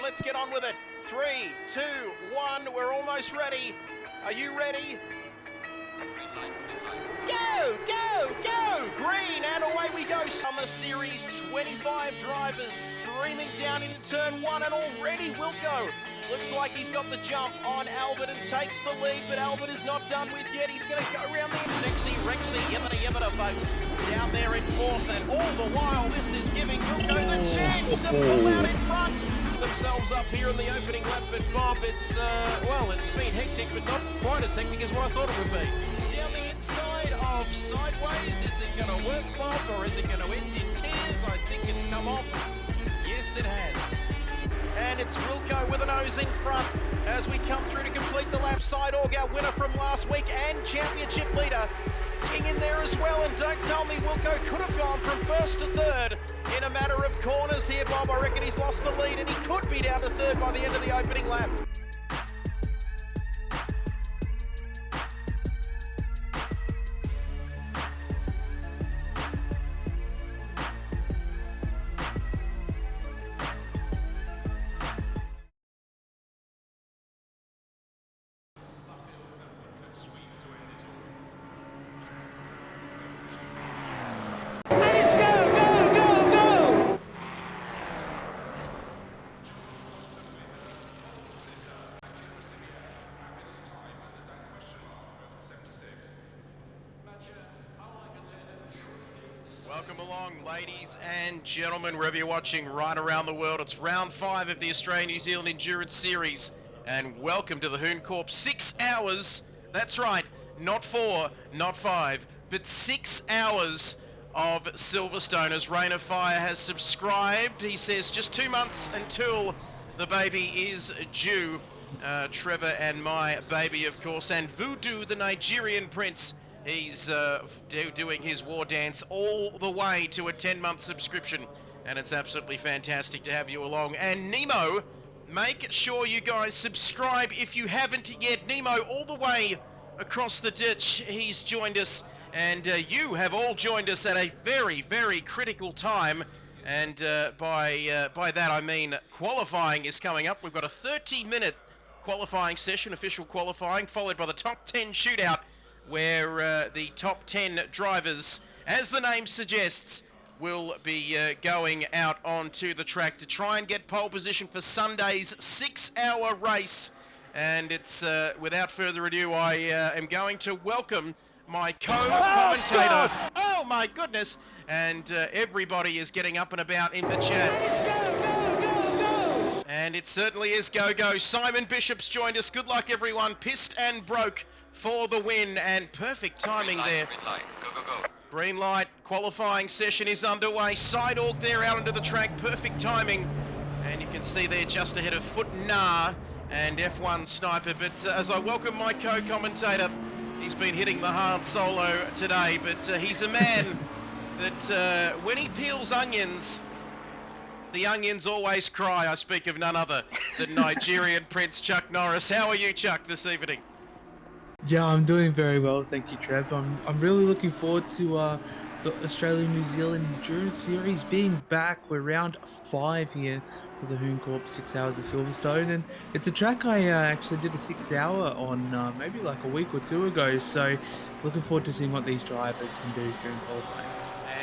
let's get on with it. 3, 2, 1, we're almost ready. Are you ready? Go, go, go! Green, and away we go. Summer Series 25 drivers streaming down into turn 1, and already Wilco looks like he's got the jump on Albert and takes the lead, but Albert is not done with yet. He's going to go around the sexy Rexy, yibbida, folks, down there in 4th, and all the while this is giving Wilco the chance to pull out in front. Themselves up here in the opening lap, but Bob, it's been hectic, but not quite as hectic as what I thought it would be. Down the inside of sideways, is it going to work, Bob, or is it going to end in tears? I think it's come off. Yes, it has. And it's Wilco with a nosing front as we come through to complete the lap. Sideorg, our winner from last week and championship leader, King in there as well. And don't tell me Wilco could have gone from 1st to 3rd in a matter of corners here, Bob. I reckon he's lost the lead and he could be down to 3rd by the end of the opening lap. Welcome along, ladies and gentlemen, wherever you're watching right around the world. It's round 5 of the Australia-New Zealand Endurance Series, and welcome to the Hooncorp 6 hours. That's right, not 4, not 5, but 6 hours of Silverstone, as Rain of Fire has subscribed. He says just 2 months until the baby is due. Trevor and my baby, of course, and Voodoo, the Nigerian prince. He's doing his war dance all the way to a 10-month subscription, and it's absolutely fantastic to have you along. And Nemo, make sure you guys subscribe if you haven't yet. Nemo, all the way across the ditch, he's joined us, and you have all joined us at a very, very critical time. And by that I mean qualifying is coming up. We've got a 30-minute qualifying session, official qualifying, followed by the top 10 shootout, where the top 10 drivers, as the name suggests, will be going out onto the track to try and get pole position for Sunday's 6-hour race. And it's, without further ado, I am going to welcome my co-commentator. Oh my goodness! And everybody is getting up and about in the chat. And it certainly is go-go. Simon Bishop's joined us. Good luck, everyone. Pissed and broke for the win, and perfect timing there. Green light, go, go, go. Green light, qualifying session is underway. Sideorg there out into the track, perfect timing. And you can see there just ahead of Foot Nah and F1 Sniper. But as I welcome my co-commentator, he's been hitting the hard solo today, but he's a man that when he peels onions, the onions always cry. I speak of none other than Nigerian Prince Chuck Norris. How are you, Chuck, this evening? Yeah, I'm doing very well, thank you, Trev. I'm really looking forward to the Australia-New Zealand Endurance Series being back. We're round 5 here for the Hooncorp 6 hours of Silverstone, and it's a track I actually did a 6-hour on maybe like a week or 2 ago, so looking forward to seeing what these drivers can do during qualifying.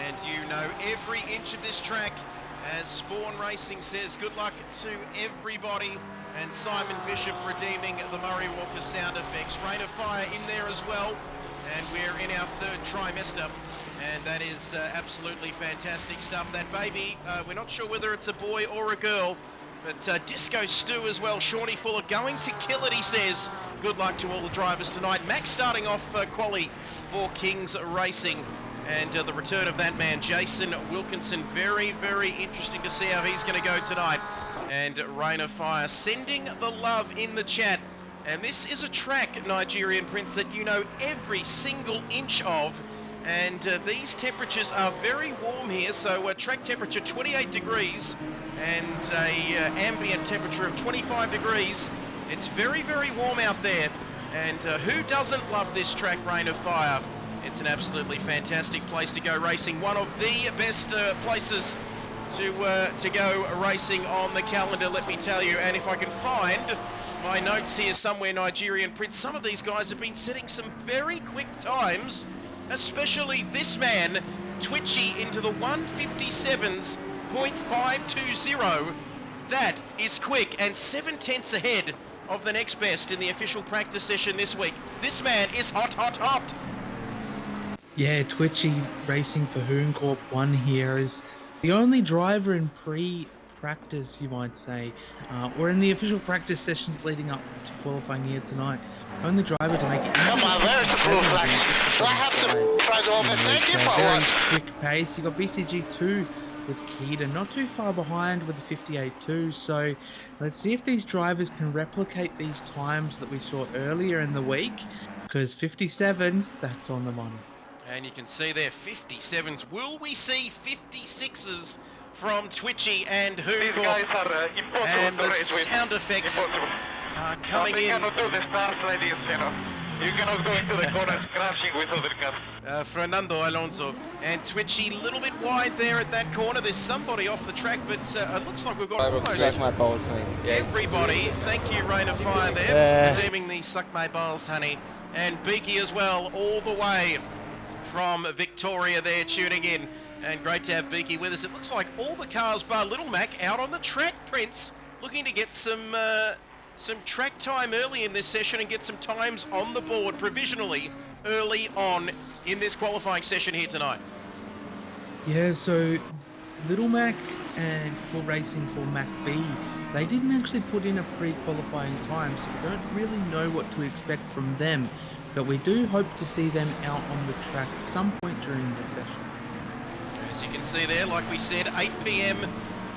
And you know every inch of this track, as Spawn Racing says. Good luck to everybody. And Simon Bishop redeeming the Murray Walker sound effects. Rain of Fire in there as well. And we're in our 3rd trimester. And that is absolutely fantastic stuff. That baby, we're not sure whether it's a boy or a girl. But Disco Stu as well. Shawnee Fuller going to kill it, he says. Good luck to all the drivers tonight. Max starting off quali for Kings Racing. And the return of that man, Jason Wilkinson. Very, very interesting to see how he's going to go tonight. And Rain of Fire sending the love in the chat. And this is a track, Nigerian Prince, that you know every single inch of. And these temperatures are very warm here. So track temperature 28 degrees and a ambient temperature of 25 degrees. It's very, very warm out there. And who doesn't love this track, Rain of Fire? It's an absolutely fantastic place to go racing. One of the best places to go racing on the calendar, let me tell you. And if I can find my notes here somewhere, Nigerian Prince, some of these guys have been setting some very quick times, especially this man, Twitchy, into the 157.520. That is quick, and 7/10 ahead of the next best in the official practice session this week. This man is hot, hot, hot. Yeah, Twitchy racing for Hooncorp 1 here is the only driver in pre-practice, you might say, or in the official practice sessions leading up to qualifying here tonight. Only driver to make it. Come on, where's the blue flag? Do I have to try to overtake you for very what? quick pace. You got BCG2 with Keaton, not too far behind with the 58.2. So let's see if these drivers can replicate these times that we saw earlier in the week, because 57s, that's on the money. And you can see there 57s. Will we see 56s from Twitchy and These Hooncorp? guys are impossible And to the race with. sound effects Impossible. are coming They in. cannot do the stars like this, you know. You cannot go into the corners crashing with other cars. Fernando Alonso and Twitchy a little bit wide there at that corner. There's somebody off the track, but it looks like we've got almost Suck my balls, mate. everybody. Thank you, Rain of Fire there, redeeming the Suck My Balls, honey. And Beaky as well, all the way from Victoria there, tuning in. And great to have Beaky with us. It looks like all the cars bar Little Mac out on the track, Prince, looking to get some track time early in this session and get some times on the board provisionally early on in this qualifying session here tonight. Yeah, so Little Mac and for racing for Mac B, they didn't actually put in a pre-qualifying time, so we don't really know what to expect from them. But we do hope to see them out on the track at some point during the session. As you can see there, like we said, 8 p.m.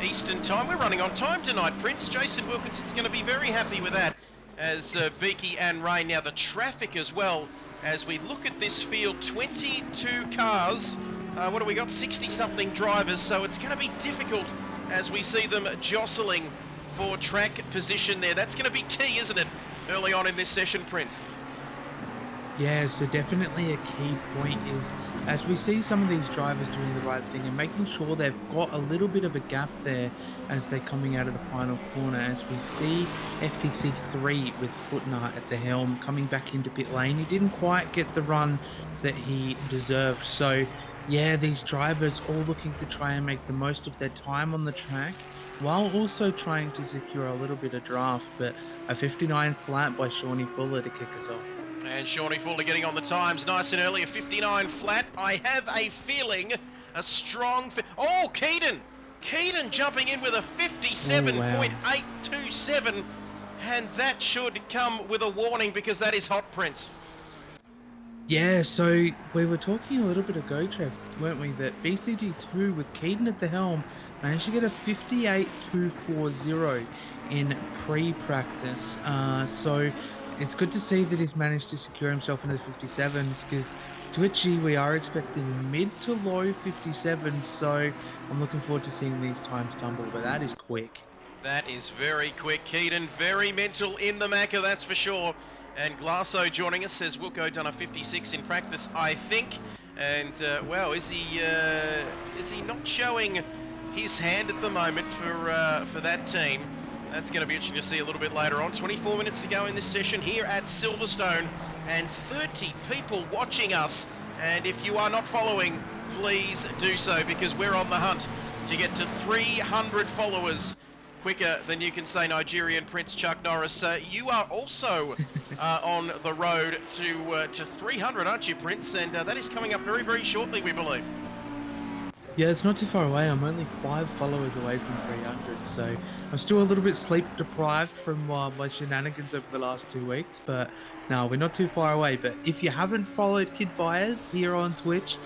Eastern time. We're running on time tonight, Prince. Jason Wilkinson's going to be very happy with that, as Beaky and Rain. Now the traffic as well, as we look at this field, 22 cars. What do we got? 60-something drivers, so it's going to be difficult as we see them jostling for track position there. That's going to be key, isn't it, early on in this session, Prince? Yeah, so definitely a key point is as we see some of these drivers doing the right thing and making sure they've got a little bit of a gap there as they're coming out of the final corner, as we see FTC3 with Footnart at the helm coming back into pit lane. He didn't quite get the run that he deserved. So yeah, these drivers all looking to try and make the most of their time on the track while also trying to secure a little bit of draft, but a 59 flat by Shawnee Fuller to kick us off. And Shawnee Fuller getting on the times nice and early, a 59 flat. I have a feeling, a strong... Oh, Keaton! Keaton jumping in with a 57.827. And that should come with a warning because that is hot, Prince. Yeah, so we were talking a little bit ago, Trev, weren't we, that BCG2 with Keaton at the helm managed to get a 58.240 in pre-practice. So it's good to see that he's managed to secure himself into the 57s, because Twitchy, we are expecting mid to low 57s, so I'm looking forward to seeing these times tumble, but that is quick. That is very quick. Keaton, very mental in the Macca, that's for sure. And Glasso joining us, says Wilco done a 56 in practice, I think. And, wow, is he not showing his hand at the moment for that team? That's going to be interesting to see a little bit later on. 24 minutes to go in this session here at Silverstone, and 30 people watching us. And if you are not following, please do so, because we're on the hunt to get to 300 followers quicker than you can say Nigerian Prince Chuck Norris. You are also on the road to 300, aren't you, Prince? And that is coming up very, very shortly, we believe. Yeah, it's not too far away. I'm only 5 followers away from 300, so I'm still a little bit sleep deprived from my shenanigans over the last 2 weeks, but no, we're not too far away. But if you haven't followed Kid Buyers here on Twitch,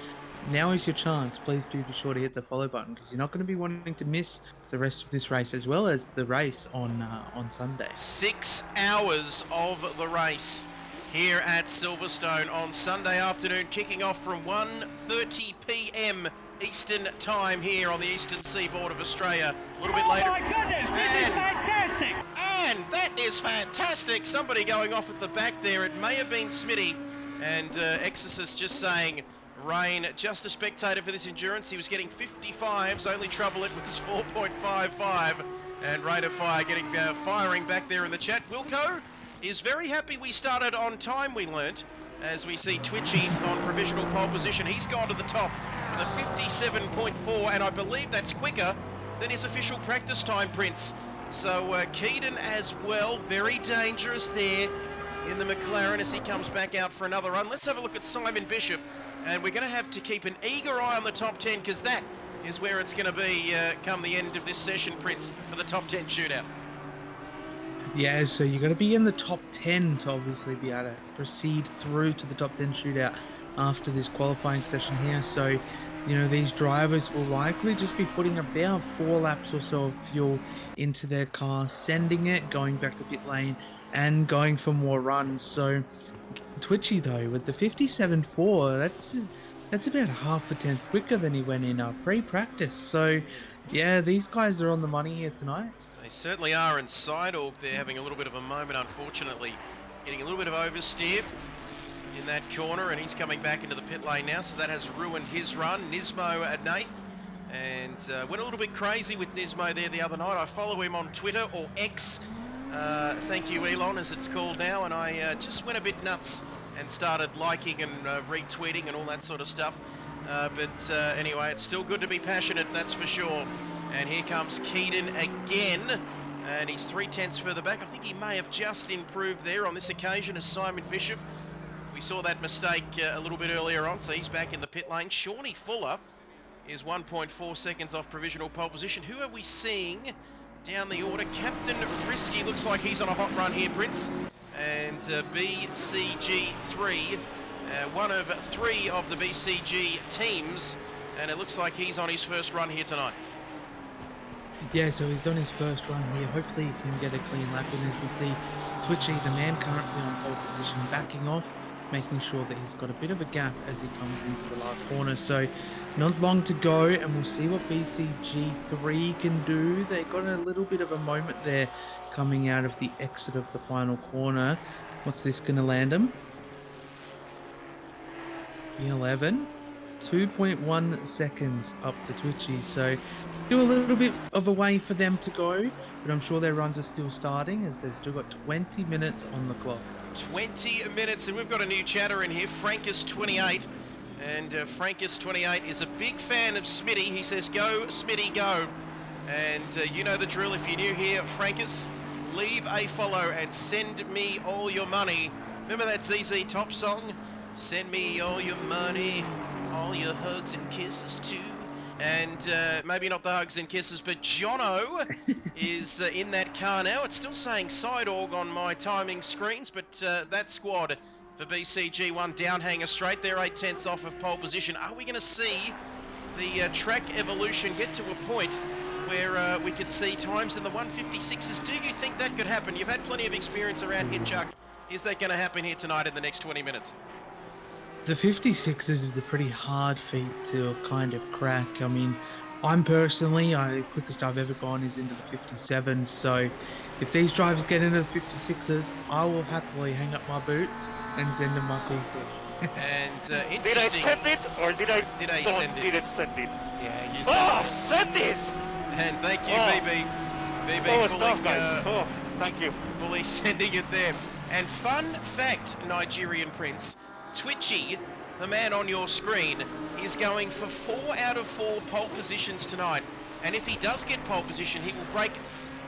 now is your chance. Please do be sure to hit the follow button, because you're not going to be wanting to miss the rest of this race, as well as the race on Sunday. 6 hours of the race here at Silverstone on Sunday afternoon, kicking off from 1:30 p.m. Eastern time here on the eastern seaboard of Australia. A little bit later. Oh my goodness, this is fantastic! And that is fantastic. Somebody going off at the back there. It may have been Smitty. And Exorcist just saying, Rain, just a spectator for this endurance. He was getting 55s. Only trouble, it was 4.55. And Rate of Fire getting firing back there in the chat. Wilco is very happy we started on time, we learnt, as we see Twitchy on provisional pole position. He's gone to the top with a 57.4, and I believe that's quicker than his official practice time, Prince. So Keaton as well, very dangerous there in the McLaren as he comes back out for another run. Let's have a look at Simon Bishop, and we're going to have to keep an eager eye on the top 10, because that is where it's going to be come the end of this session, Prince, for the top 10 shootout. Yeah, so you got to be in the top 10 to obviously be able to proceed through to the top 10 shootout after this qualifying session here. So, you know, these drivers will likely just be putting about 4 laps or so of fuel into their car, sending it, going back to pit lane, and going for more runs. So, Twitchy though, with the 57.4, that's about half a tenth quicker than he went in pre-practice. So, yeah, these guys are on the money here tonight. They certainly are, and Sidorg, they're having a little bit of a moment, unfortunately. Getting a little bit of oversteer in that corner, and he's coming back into the pit lane now, so that has ruined his run. Nismo at 8th, and went a little bit crazy with Nismo there the other night. I follow him on Twitter, or X, thank you Elon, as it's called now, and I just went a bit nuts and started liking and retweeting and all that sort of stuff. But anyway, it's still good to be passionate, that's for sure. And here comes Keaton again, and he's 3/10 further back. I think he may have just improved there on this occasion as Simon Bishop. We saw that mistake a little bit earlier on, so he's back in the pit lane. Shawnee Fuller is 1.4 seconds off provisional pole position. Who are we seeing down the order? Captain Risky looks like he's on a hot run here, Prince. And BCG3, one of 3 of the BCG teams, and it looks like he's on his first run here tonight. Yeah, so he's on his first run here. Hopefully he can get a clean lap in, as we see Twitchy, the man currently on pole position, backing off, making sure that he's got a bit of a gap as he comes into the last corner. So not long to go, and we'll see what BCG3 can do. They got a little bit of a moment there coming out of the exit of the final corner. What's this going to land him? P11. 2.1 seconds up to Twitchy, so still a little bit of a way for them to go, but I'm sure their runs are still starting, as they've still got 20 minutes on the clock. 20 minutes, and we've got a new chatter in here, Frankus28, and Frankus28 is a big fan of Smitty. He says, go Smitty, go. And you know the drill. If you're new here, Frankus, leave a follow and send me all your money. Remember that ZZ Top song? Send me all your money, all your hugs and kisses too. And maybe not the hugs and kisses, but Jono is in that car now. It's still saying Sidorg on my timing screens, but that squad for BCG1 downhanger straight. They're 8/10 off of pole position. Are we going to see the track evolution get to a point where we could see times in the 156s? Do you think that could happen? You've had plenty of experience around Hitchuk. Is that going to happen here tonight in the next 20 minutes? The 56s is a pretty hard feat to kind of crack. I mean, I'm personally, the quickest I've ever gone is into the 57s, so if these drivers get into the 56s, I will happily hang up my boots and send them my PC. And interesting. Did I send it, or did I send it? didn't send it? Yeah, you Send it! And thank you, Oh. BB. BB Oh, fully, stuff, guys. Thank you. fully sending it there. And fun fact, Nigerian Prince, Twitchy, the man on your screen, is going for 4 out of 4 pole positions tonight. And if he does get pole position, he will break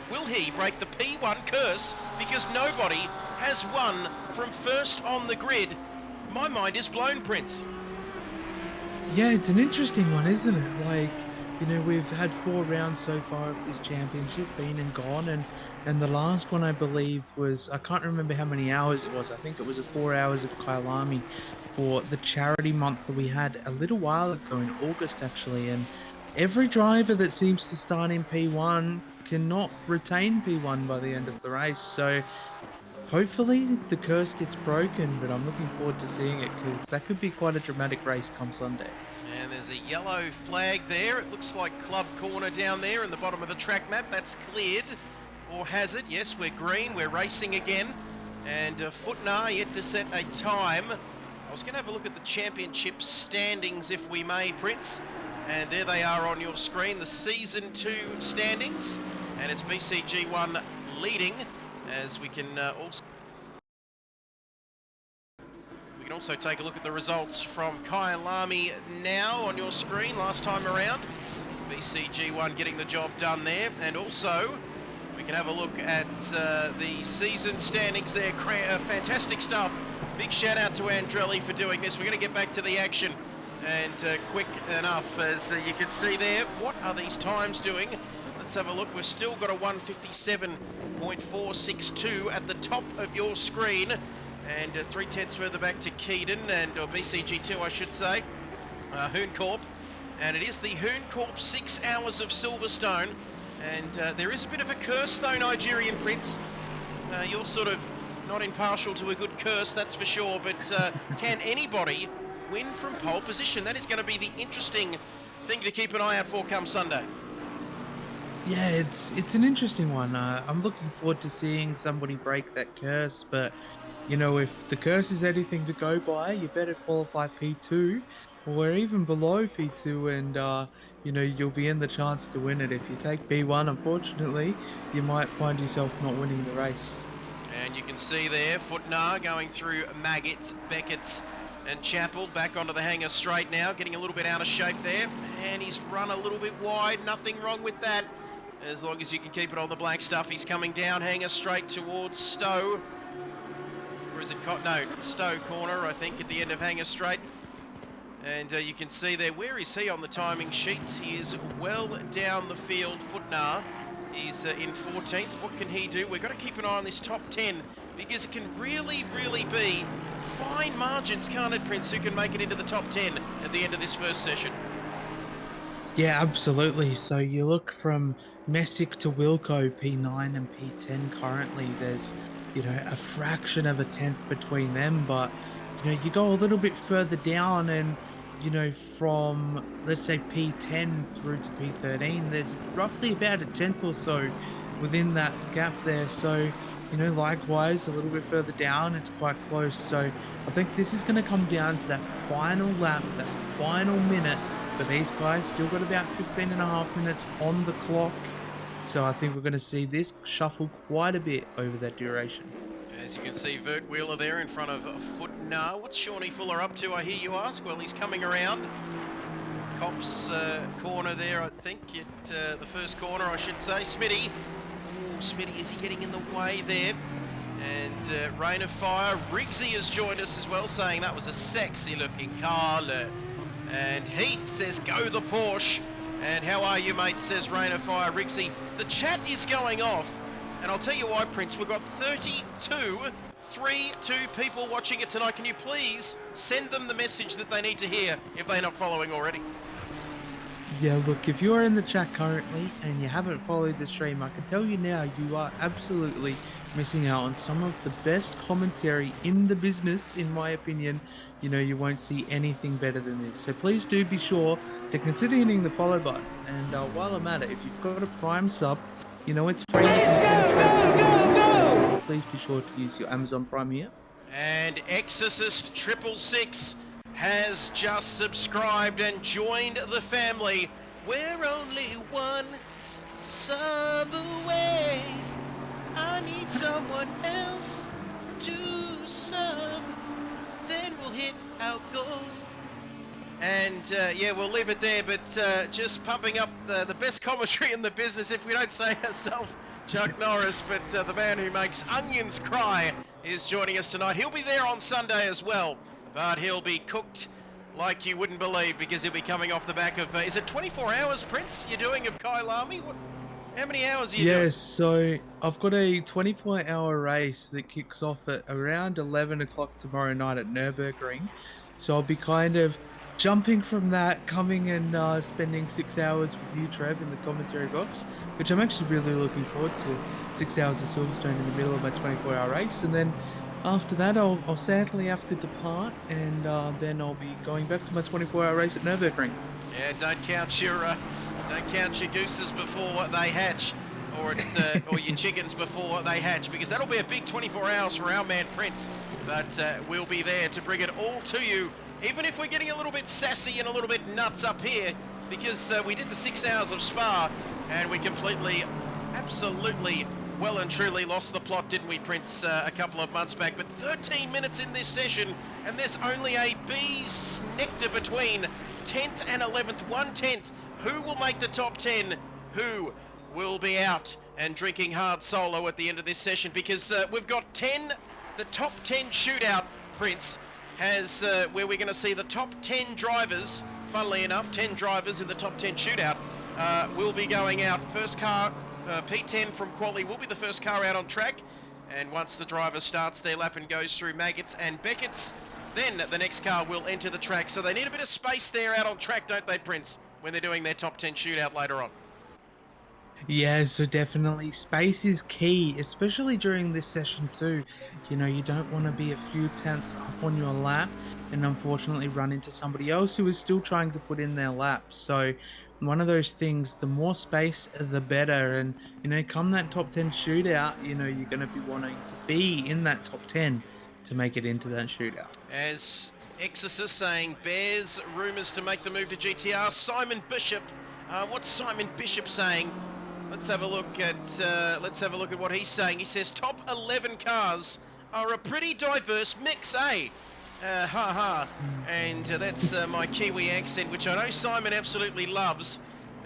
the P1 curse, because nobody has won from first on the grid. My mind is blown, Prince. Yeah, it's an interesting one, isn't it? Like, you know, we've had 4 rounds so far of this championship, been and gone, and the last one, I believe, was, I can't remember how many hours it was. I think it was 4 hours of Kailami for the charity month that we had a little while ago in August, actually. And every driver that seems to start in P1 cannot retain P1 by the end of the race. So hopefully the curse gets broken, but I'm looking forward to seeing it, because that could be quite a dramatic race come Sunday. And there's a yellow flag there. It looks like club corner down there in the bottom of the track map. That's cleared. Or has it? Yes, we're green. We're racing again. And Footnar yet to set a time I was going to have a look at the championship standings, if we may, Prince. And there they are on your screen, the Season 2 standings. And it's BCG1 leading, as we can also take a look at the results from Kyalami now on your screen last time around. BCG1 getting the job done there. And also, we can have a look at the season standings there. Fantastic stuff. Big shout out to Andrelli for doing this. We're going to get back to the action. And quick enough, as you can see there. What are these times doing? Let's have a look. We've still got a 157.462 at the top of your screen. And 3/10 further back to Keaton, or BCG2 I should say, Hooncorp. And it is the Hooncorp 6 Hours of Silverstone. And there is a bit of a curse though, Nigerian Prince. You're sort of not impartial to a good curse, that's for sure. But can anybody win from pole position? That is going to be the interesting thing to keep an eye out for come Sunday. Yeah, it's an interesting one. I'm looking forward to seeing somebody break that curse, but you know, if the curse is anything to go by, you better qualify P2 or even below P2, and you know, you'll be in the chance to win it. If you take B1, unfortunately, you might find yourself not winning the race. And you can see there, Footnar going through Maggots, Beckett's and Chapel back onto the hanger straight now, getting a little bit out of shape there. And he's run a little bit wide, nothing wrong with that. As long as you can keep it on the black stuff. He's coming down, hanger straight towards Stowe. Or is it no, Stowe corner, I think, at the end of hanger straight. And you can see there, where is he on the timing sheets? He is well down the field. Footnar is in 14th. What can he do? We've got to keep an eye on this top 10 because it can really, really be fine margins, can't it, Prince, who can make it into the top 10 at the end of this first session? Yeah, absolutely. So you look from Messick to Wilco, P9 and P10 currently. There's, you know, a fraction of a tenth between them, but, you know, you go a little bit further down and, you know, from, let's say, P10 through to P13, there's roughly about a tenth or so within that gap there. So, you know, likewise, a little bit further down, it's quite close. So I think this is going to come down to that final lap, that final minute. But these guys still got about 15.5 minutes on the clock. So I think we're going to see this shuffle quite a bit over that duration. As you can see, Vert Wheeler there in front of Footnar. What's Shawnee Fuller up to, I hear you ask? Well, he's coming around. Cops corner there, I think, at the first corner, I should say. Smitty. Ooh, Smitty, is he getting in the way there? And Rain of Fire. Riggsy has joined us as well, saying that was a sexy-looking car. And Heath says, go the Porsche. And how are you, mate, says Rain of Fire. Riggsy, the chat is going off. And I'll tell you why, Prince, we've got 32 people watching it tonight. Can you please send them the message that they need to hear if they're not following already? Yeah, look, if you're in the chat currently and you haven't followed the stream, I can tell you now, you are absolutely missing out on some of the best commentary in the business, in my opinion. You know, you won't see anything better than this. So please do be sure to consider hitting the follow button. And while I'm at it, if you've got a Prime sub, you know, it's free. Please be sure to use your Amazon Prime here. And Exorcist 666 has just subscribed and joined the family. We're only one sub away. I need someone else to sub. Then we'll hit our goal. And yeah, we'll leave it there, but just pumping up the best commentary in the business, if we don't say ourselves, Chuck Norris, but the man who makes onions cry is joining us tonight. He'll be there on Sunday as well, but he'll be cooked like you wouldn't believe because he'll be coming off the back of, is it 24 hours, Prince, you're doing of Kyalami? How many hours are you doing? Yes, so I've got a 24-hour race that kicks off at around 11 o'clock tomorrow night at Nürburgring. So I'll be kind of jumping from that, coming and spending 6 hours with you, Trev, in the commentary box, which I'm actually really looking forward to. 6 hours of Silverstone in the middle of my 24-hour race, and then after that I'll sadly have to depart, and then I'll be going back to my 24-hour race at Nürburgring. Yeah, don't count your gooses before they hatch. or it's or your chickens before they hatch, because that'll be a big 24 hours for our man Prince. But we'll be there to bring it all to you, even if we're getting a little bit sassy and a little bit nuts up here, because we did the 6 hours of Spa and we completely, absolutely, well and truly lost the plot, didn't we, Prince, a couple of months back? But 13 minutes in this session, and there's only a bee's nectar between 10th and 11th, 1/10. Who will make the top 10? Who will be out and drinking hard solo at the end of this session? Because we've got 10, the top 10 shootout, Prince, has where we're going to see the top 10 drivers, funnily enough, 10 drivers in the top 10 shootout will be going out. First car, P10 from Quali will be the first car out on track, and once the driver starts their lap and goes through Maggots and Beckett's, then the next car will enter the track. So they need a bit of space there out on track, don't they, Prince, when they're doing their top 10 shootout later on? Yeah, so definitely space is key, especially during this session too. You know, you don't want to be a few tenths up on your lap and unfortunately run into somebody else who is still trying to put in their lap. So one of those things, the more space, the better. And, you know, come that top 10 shootout, you know, you're going to be wanting to be in that top 10 to make it into that shootout. As Exorcist saying, Bears rumours to make the move to GTR. Simon Bishop, what's Simon Bishop saying? Let's have a look at what he's saying. He says top 11 cars are a pretty diverse mix, eh? And that's my Kiwi accent, which I know Simon absolutely loves.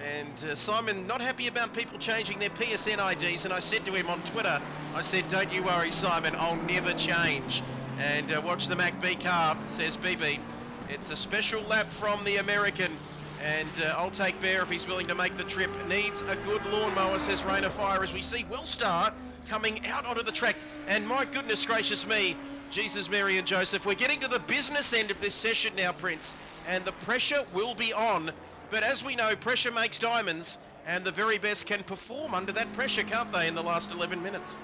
And Simon not happy about people changing their PSN IDs, and I said to him on Twitter, I said, don't you worry, Simon, I'll never change. And watch the Mac B car, says BB. It's a special lap from the American. And I'll take Bear if he's willing to make the trip. Needs a good lawnmower, says Rain of Fire, as we see Willstar coming out onto the track. And my goodness gracious me, Jesus, Mary and Joseph, we're getting to the business end of this session now, Prince, and the pressure will be on. But as we know, pressure makes diamonds, and the very best can perform under that pressure, can't they, in the last 11 minutes?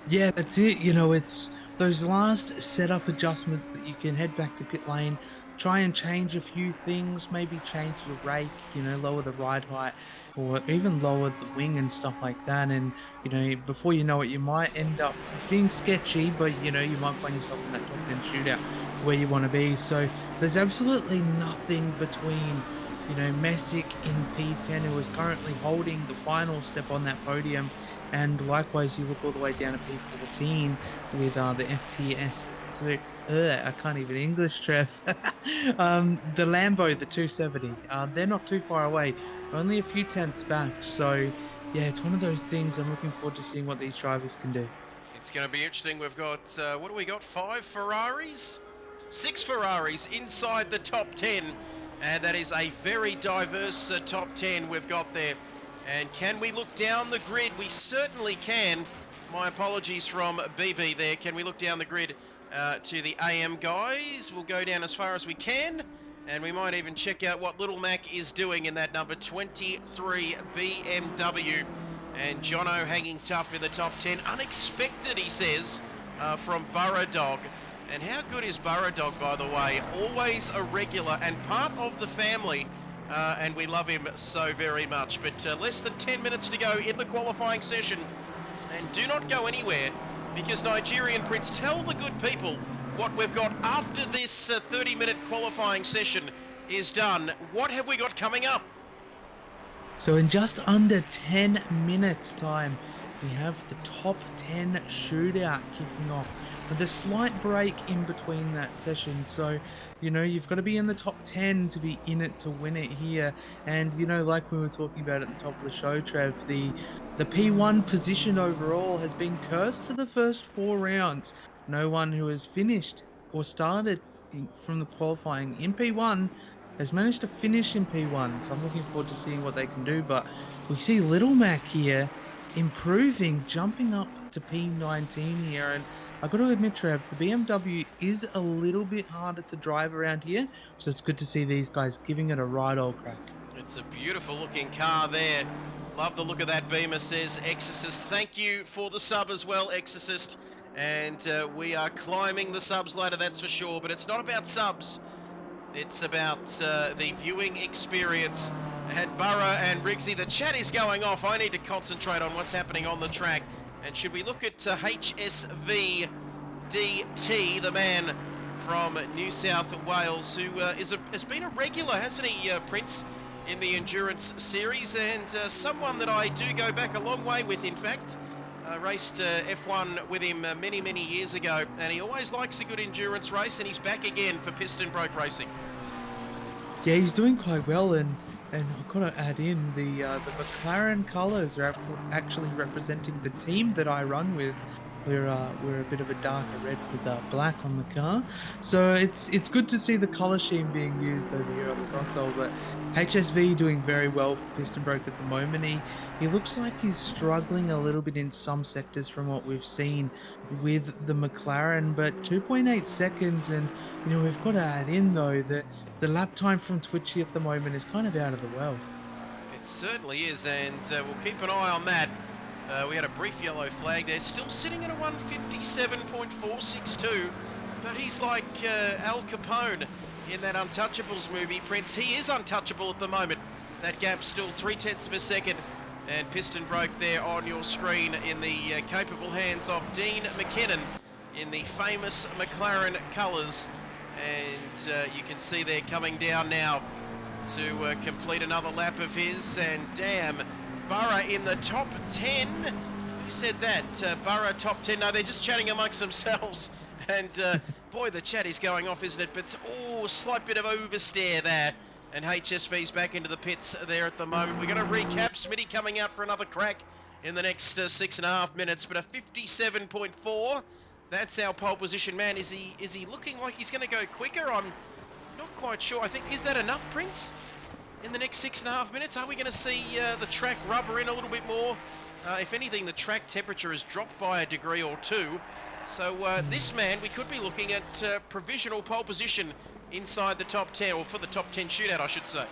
Yeah, that's it. You know, it's those last setup adjustments that you can head back to pit lane, try and change a few things, maybe change your rake, you know, lower the ride height, or even lower the wing and stuff like that. And, you know, before you know it, you might end up being sketchy, but, you know, you might find yourself in that top 10 shootout where you want to be. So there's absolutely nothing between, you know, Messick in P10, who is currently holding the final step on that podium. And likewise, you look all the way down at P14 with the FTS. I can't even English, Trev. The Lambo, the 270. They're not too far away, only a few tenths back. So, yeah, it's one of those things. I'm looking forward to seeing what these drivers can do. It's going to be interesting. We've got, what do we got? 5 Ferraris? 6 Ferraris inside the top 10. And that is a very diverse top 10 we've got there. And can we look down the grid? We certainly can. My apologies from BB there. Can we look down the grid to the AM guys? We'll go down as far as we can. And we might even check out what Little Mac is doing in that number 23 BMW. And Jono hanging tough in the top 10. Unexpected, he says, from Burrow Dog. And how good is Burrow Dog, by the way? Always a regular and part of the family. And we love him so very much. But less than 10 minutes to go in the qualifying session. And do not go anywhere, because Nigerian Prince, tell the good people what we've got after this 30-minute qualifying session is done. What have we got coming up? So in just under 10 minutes time, we have the top 10 shootout kicking off with a slight break in between that session. So, you know, you've got to be in the top 10 to be in it to win it here. And, you know, like we were talking about at the top of the show, Trev, the P1 position overall has been cursed for the first 4 rounds. No one who has finished or started from the qualifying in P1 has managed to finish in P1. So I'm looking forward to seeing what they can do. But we see Little Mac here improving, jumping up to P19 here. And I got to admit, Trev, the BMW is a little bit harder to drive around here, so it's good to see these guys giving it a right old crack. It's a beautiful looking car there. Love the look of that Beamer, says Exorcist. Thank you for the sub as well, Exorcist. And we are climbing the subs ladder, that's for sure. But it's not about subs. It's about the viewing experience And Burrow and Riggsy, the chat is going off. I need to concentrate on what's happening on the track. And should we look at HSV DT, the man from New South Wales, who has been a regular, hasn't he, Prince, in the Endurance Series, and someone that I do go back a long way with, in fact. Raced F1 with him many, many years ago, and he always likes a good endurance race, and he's back again for Piston Broke Racing. Yeah, he's doing quite well, and I've got to add in the McLaren colours are actually representing the team that I run with. We're a bit of a darker red with black on the car, so it's good to see the colour scheme being used over here on the console. But HSV doing very well for Piston Broke at the moment. He looks like he's struggling a little bit in some sectors from what we've seen with the McLaren, but 2.8 seconds, and we've got to add in though that the lap time from Twitchy at the moment is kind of out of the world. It certainly is, and we'll keep an eye on that. We had a brief yellow flag there, still sitting at a 157.462, but he's like Al Capone in that Untouchables movie, Prince. He is untouchable at the moment. That gap's still 0.3 of a second, and Piston Broke there on your screen in the capable hands of Dean McKinnon in the famous McLaren colours, and you can see they're coming down now to complete another lap of his, and damn, Burrow in the top 10. Who said that? Burrow top 10. No, they're just chatting amongst themselves. And boy, the chat is going off, isn't it? But oh, slight bit of oversteer there. And HSV's back into the pits there at the moment. We're going to recap. Smitty coming out for another crack in the next 6.5 minutes. But a 57.4. That's our pole position man. Is he looking like he's going to go quicker? I'm not quite sure. I think, is that enough, Prince? In the next 6.5 minutes, are we going to see the track rubber in a little bit more? If anything, the track temperature has dropped by a degree or two. So this man, we could be looking at provisional pole position inside the top 10, or for the top 10 shootout, I should say.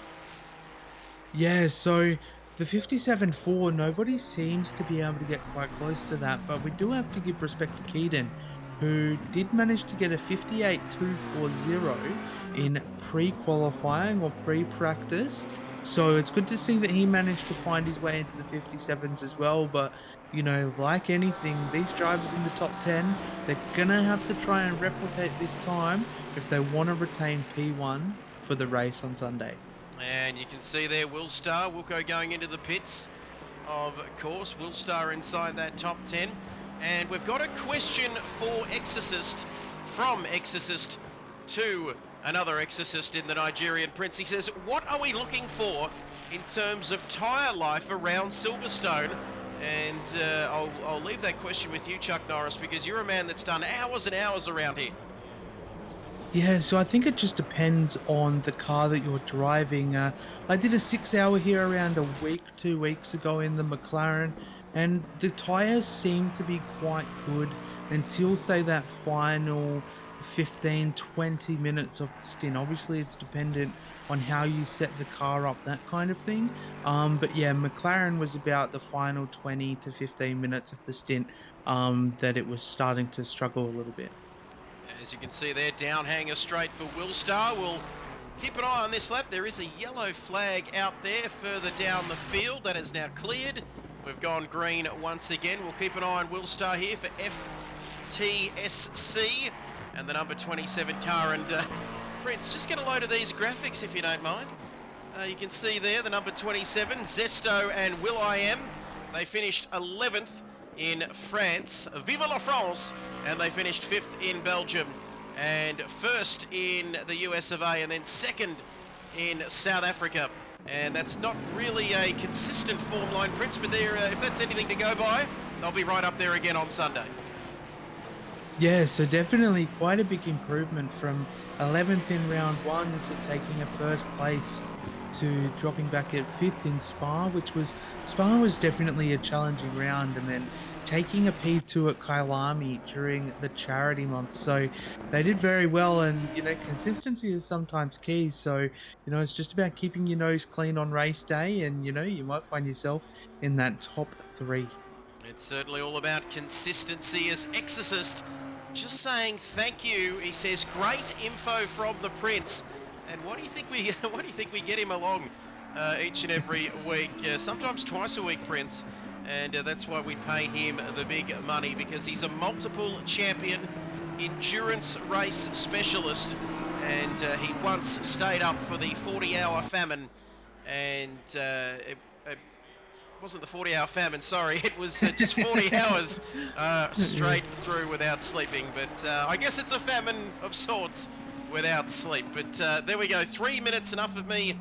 Yeah, so the 57.4, nobody seems to be able to get quite close to that, but we do have to give respect to Keaton, who did manage to get a 58.240 in pre-qualifying or pre-practice. So it's good to see that he managed to find his way into the 57s as well. But, like anything, these drivers in the top 10, they're going to have to try and replicate this time if they want to retain P1 for the race on Sunday. And you can see there Wilco going into the pits. Of course, Wilstar inside that top 10. And we've got a question for Exorcist, from Exorcist to another Exorcist in the Nigerian Prince. He says, what are we looking for in terms of tyre life around Silverstone? And I'll leave that question with you, Chuck Norris, because you're a man that's done hours and hours around here. Yeah, so I think it just depends on the car that you're driving. I did a 6-hour here around 2 weeks ago in the McLaren, and the tyres seem to be quite good until, say, that final 15-20 minutes of the stint. Obviously, it's dependent on how you set the car up, that kind of thing. But yeah, McLaren was about the final 20 to 15 minutes of the stint that it was starting to struggle a little bit. As you can see there, down hanger straight for Wilstar. We'll keep an eye on this lap. There is a yellow flag out there further down the field. That is now cleared. We've gone green once again. We'll keep an eye on Wilstar here for FTSC and the number 27 car. And Prince, just get a load of these graphics if you don't mind. You can see there the number 27, Zesto and Will.i.am. They finished 11th in France. Vive la France! And they finished 5th in Belgium, and 1st in the US of A, and then 2nd in South Africa. And that's not really a consistent form line, Prince, but there, if that's anything to go by, they'll be right up there again on Sunday. Yeah, so definitely quite a big improvement from 11th in round 1 to taking a first place to dropping back at 5th in Spa, Spa was definitely a challenging round, and then taking a P2 at Kailami during the charity month. So they did very well, and consistency is sometimes key. So it's just about keeping your nose clean on race day, and you might find yourself in that top 3. It's certainly all about consistency. As Exorcist just saying thank you. He says great info from the Prince. And what do you think we get him along each and every week, sometimes twice a week, Prince. And that's why we pay him the big money, because he's a multiple champion endurance race specialist. And he once stayed up for the 40-hour famine. And it wasn't the 40-hour famine, sorry. It was just 40 hours straight through without sleeping. But I guess it's a famine of sorts without sleep. But there we go. 3 minutes, enough of me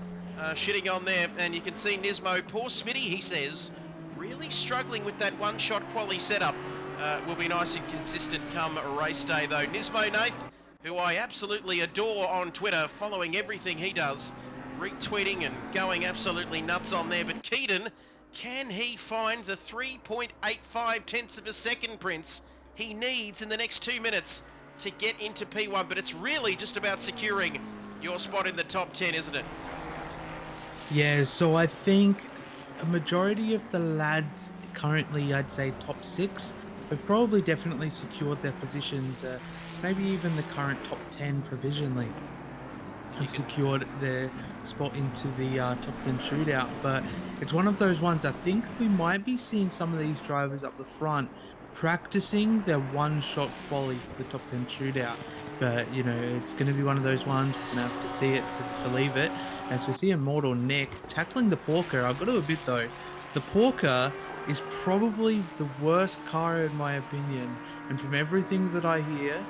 shitting on there. And you can see Nismo, poor Smitty, he says, really struggling with that one-shot quali setup. Will be nice and consistent come race day, though. Nismo Nath, who I absolutely adore on Twitter, following everything he does, retweeting and going absolutely nuts on there. But Keaton, can he find the 3.85 tenths of a second, Prince, he needs in the next 2 minutes to get into P1? But it's really just about securing your spot in the top 10, isn't it? Yeah, so I think a majority of the lads currently, I'd say top 6, have probably definitely secured their positions. Maybe even the current top 10 provisionally have secured their spot into the top 10 shootout. But it's one of those ones, I think we might be seeing some of these drivers up the front practicing their one-shot quali for the top 10 shootout. But, you know, it's going to be one of those ones, we're going to have to see it to believe it. As we see Immortal Nick tackling the Porker. I've got to admit, though, the Porker is probably the worst car in my opinion. And from everything that I hear,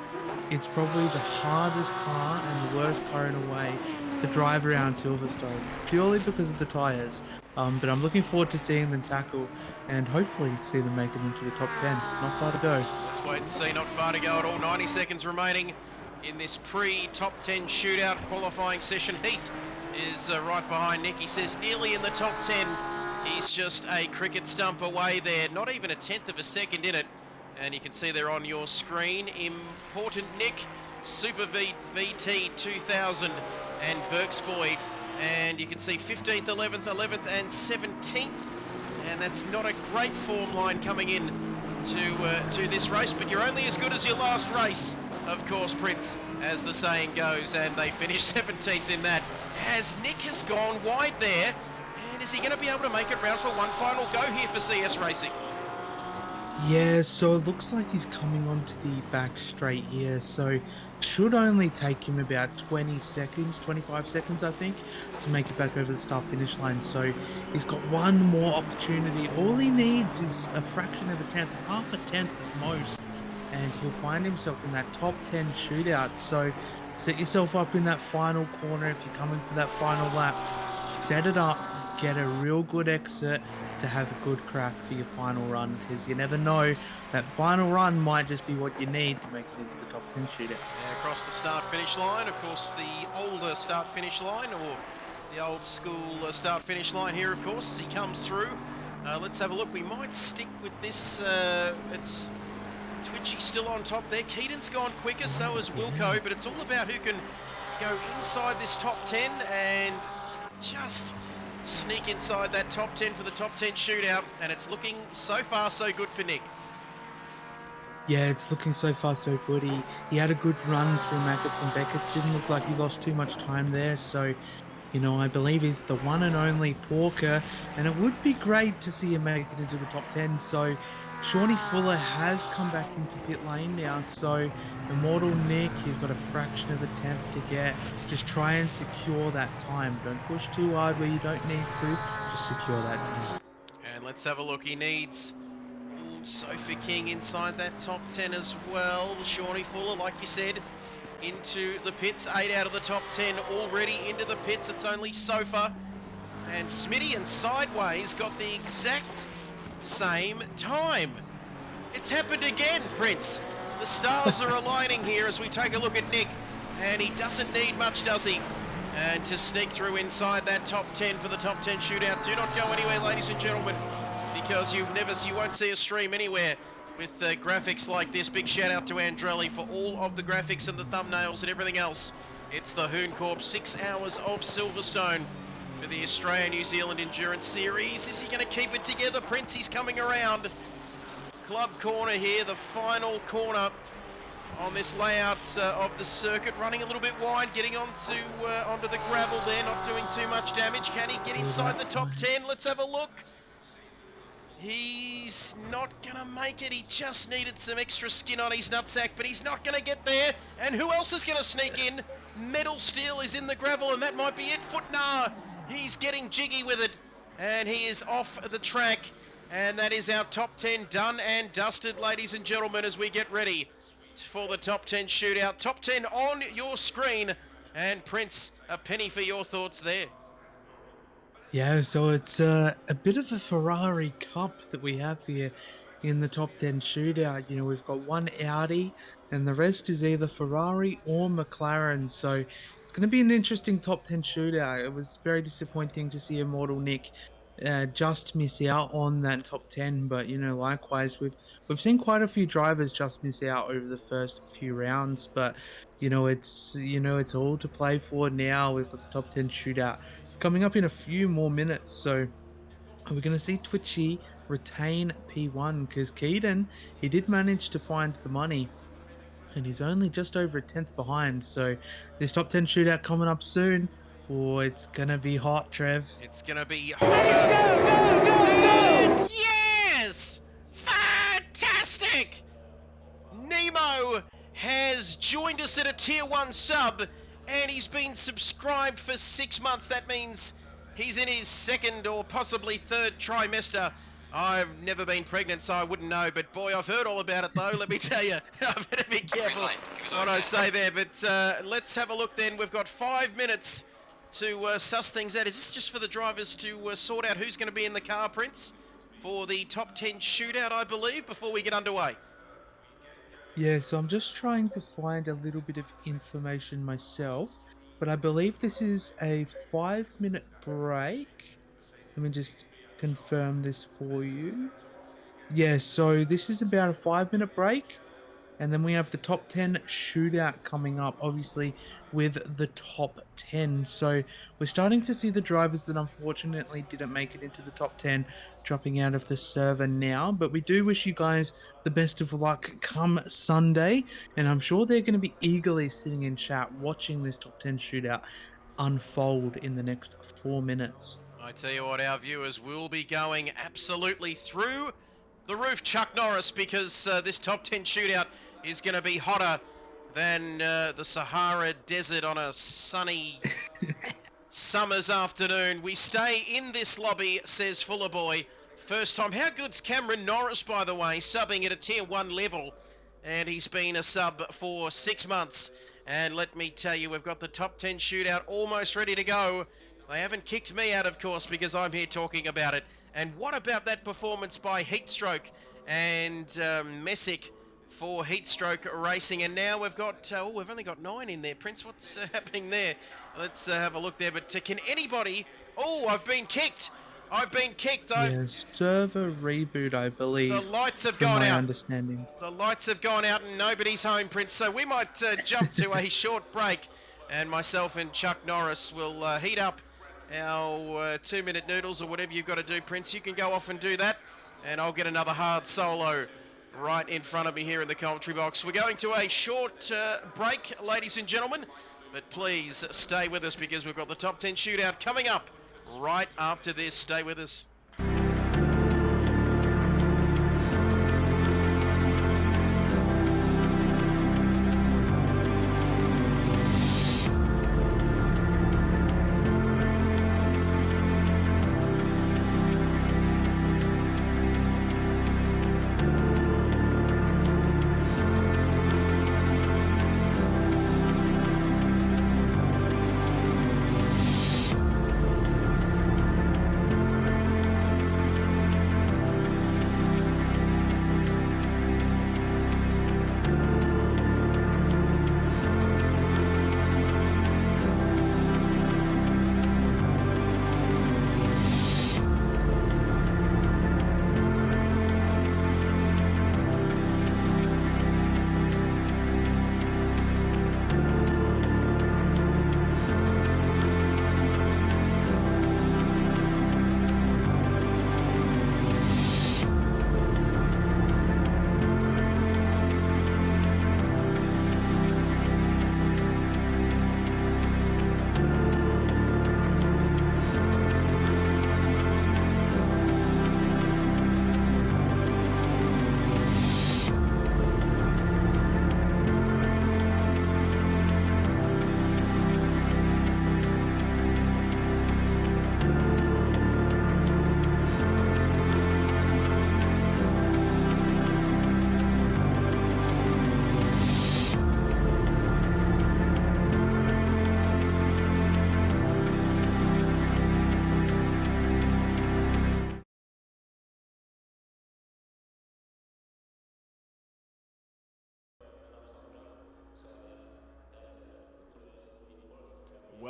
it's probably the hardest car and the worst car in a way to drive around Silverstone, purely because of the tyres. But I'm looking forward to seeing them tackle and hopefully see them make it into the top 10. Not far to go. Let's wait and see. Not far to go at all. 90 seconds remaining in this pre-top 10 shootout qualifying session. Heath is right behind Nick. He says nearly in the top 10. He's just a cricket stump away there. Not even a tenth of a second in it. And you can see there on your screen, Important Nick, Super VT 2000 and Berksboy. And you can see 15th, 11th, 11th and 17th. And that's not a great form line coming in to this race, but you're only as good as your last race, of course, Prince, as the saying goes. And they finished 17th in that, as Nick has gone wide there. And is he going to be able to make it round for one final go here for CS Racing? Yeah, so it looks like he's coming onto the back straight here, so should only take him about 20 seconds, 25 seconds, I think, to make it back over the start-finish line. So he's got one more opportunity. All he needs is a fraction of a tenth, half a tenth at most, and he'll find himself in that top 10 shootout. So set yourself up in that final corner if you're coming for that final lap. Set it up, get a real good exit to have a good crack for your final run, because you never know, that final run might just be what you need to make it into the top 10 shootout. Yeah, across the start-finish line, of course, the older start-finish line, or the old school start-finish line here, of course, as he comes through. Let's have a look. We might stick with this. It's Twitchy still on top there. Keaton's gone quicker, so has Wilco, but it's all about who can go inside this top 10 and just sneak inside that top 10 for the top 10 shootout. And it's looking so far so good for Nick. Yeah, it's looking so far so good. He had a good run through Maggots and Beckett's. Didn't look like he lost too much time there. So, you know, I believe he's the one and only Porker. And it would be great to see him make it into the top 10. So, Shawnee Fuller has come back into pit lane now. So, Immortal Nick, you've got a fraction of a tenth to get. Just try and secure that time. Don't push too hard where you don't need to. Just secure that time. And let's have a look. He needs Sofa King inside that top 10 as well. Shawnee Fuller, like you said, into the pits. 8 out of the top 10 already into the pits. It's only Sofa and Smitty and Sideways got the exact same time. It's happened again, Prince. The stars are aligning here as we take a look at Nick, and he doesn't need much, does he? And to sneak through inside that top 10 for the top 10 shootout. Do not go anywhere, ladies and gentlemen, because you won't see a stream anywhere with graphics like this. Big shout out to Andrelli for all of the graphics and the thumbnails and everything else. It's the Hooncorp 6 hours of Silverstone for the Australia-New Zealand Endurance Series. Is he going to keep it together? Prince, he's coming around. Club corner here, the final corner on this layout of the circuit, running a little bit wide, getting onto the gravel there, not doing too much damage. Can he get inside the top 10? Let's have a look. He's not going to make it. He just needed some extra skin on his nutsack, but he's not going to get there. And who else is going to sneak in? Metal Steel is in the gravel, and that might be it. Footnar, he's getting jiggy with it, and he is off the track. And that is our top 10 done and dusted, ladies and gentlemen, as we get ready for the top 10 shootout. Top 10 on your screen. And Prince, a penny for your thoughts there. Yeah, so it's a bit of a Ferrari Cup that we have here in the top 10 shootout. You know, we've got one Audi and the rest is either Ferrari or McLaren. So it's going to be an interesting top 10 shootout. It was very disappointing to see Immortal Nick just miss out on that top 10, but you know, likewise we've seen quite a few drivers just miss out over the first few rounds, but it's all to play for now. We've got the top 10 shootout coming up in a few more minutes, so we're going to see Twitchy retain P1 because Keaton, he did manage to find the money and he's only just over a 10th behind. So this top 10 shootout coming up soon. Oh, it's gonna be hot, Trev. It's gonna be hot. Go! Yes! Fantastic! Nemo has joined us at a tier 1 sub, and he's been subscribed for 6 months. That means he's in his second or possibly third trimester. I've never been pregnant, so I wouldn't know, but boy, I've heard all about it though, let me tell you. I better be careful what I say there, but let's have a look then. We've got 5 minutes to suss things out. Is this just for the drivers to sort out who's going to be in the car, Prince, for the top 10 shootout, I believe, before we get underway? Yeah, so I'm just trying to find a little bit of information myself, but I believe this is a 5-minute break. Let me just confirm this for you. Yeah, so this is about a 5-minute break, and then we have the top 10 shootout coming up, obviously, with the top 10. So we're starting to see the drivers that unfortunately didn't make it into the top 10 dropping out of the server now. But we do wish you guys the best of luck come Sunday. And I'm sure they're going to be eagerly sitting in chat watching this top 10 shootout unfold in the next 4 minutes. I tell you what, our viewers will be going absolutely through the roof, Chuck Norris, because this top 10 shootout is going to be hotter than the Sahara Desert on a sunny summer's afternoon. We stay in this lobby, says Fuller Boy. First time. How good's Cameron Norris, by the way, subbing at a tier 1 level? And he's been a sub for 6 months. And let me tell you, we've got the top 10 shootout almost ready to go. They haven't kicked me out, of course, because I'm here talking about it. And what about that performance by Heatstroke and Messick for Heatstroke Racing? And now we've got, we've only got 9 in there. Prince, what's happening there? Let's have a look there. But can anybody... Oh, I've been kicked. I've been kicked. Yeah, server reboot, I believe. The lights have from gone my out. understanding. The lights have gone out and nobody's home, Prince. So we might jump to a short break. And myself and Chuck Norris will heat up our 2-minute noodles or whatever you've got to do, Prince. You can go off and do that. And I'll get another hard solo right in front of me here in the commentary box. We're going to a short break, ladies and gentlemen. But please stay with us because we've got the top 10 shootout coming up right after this. Stay with us.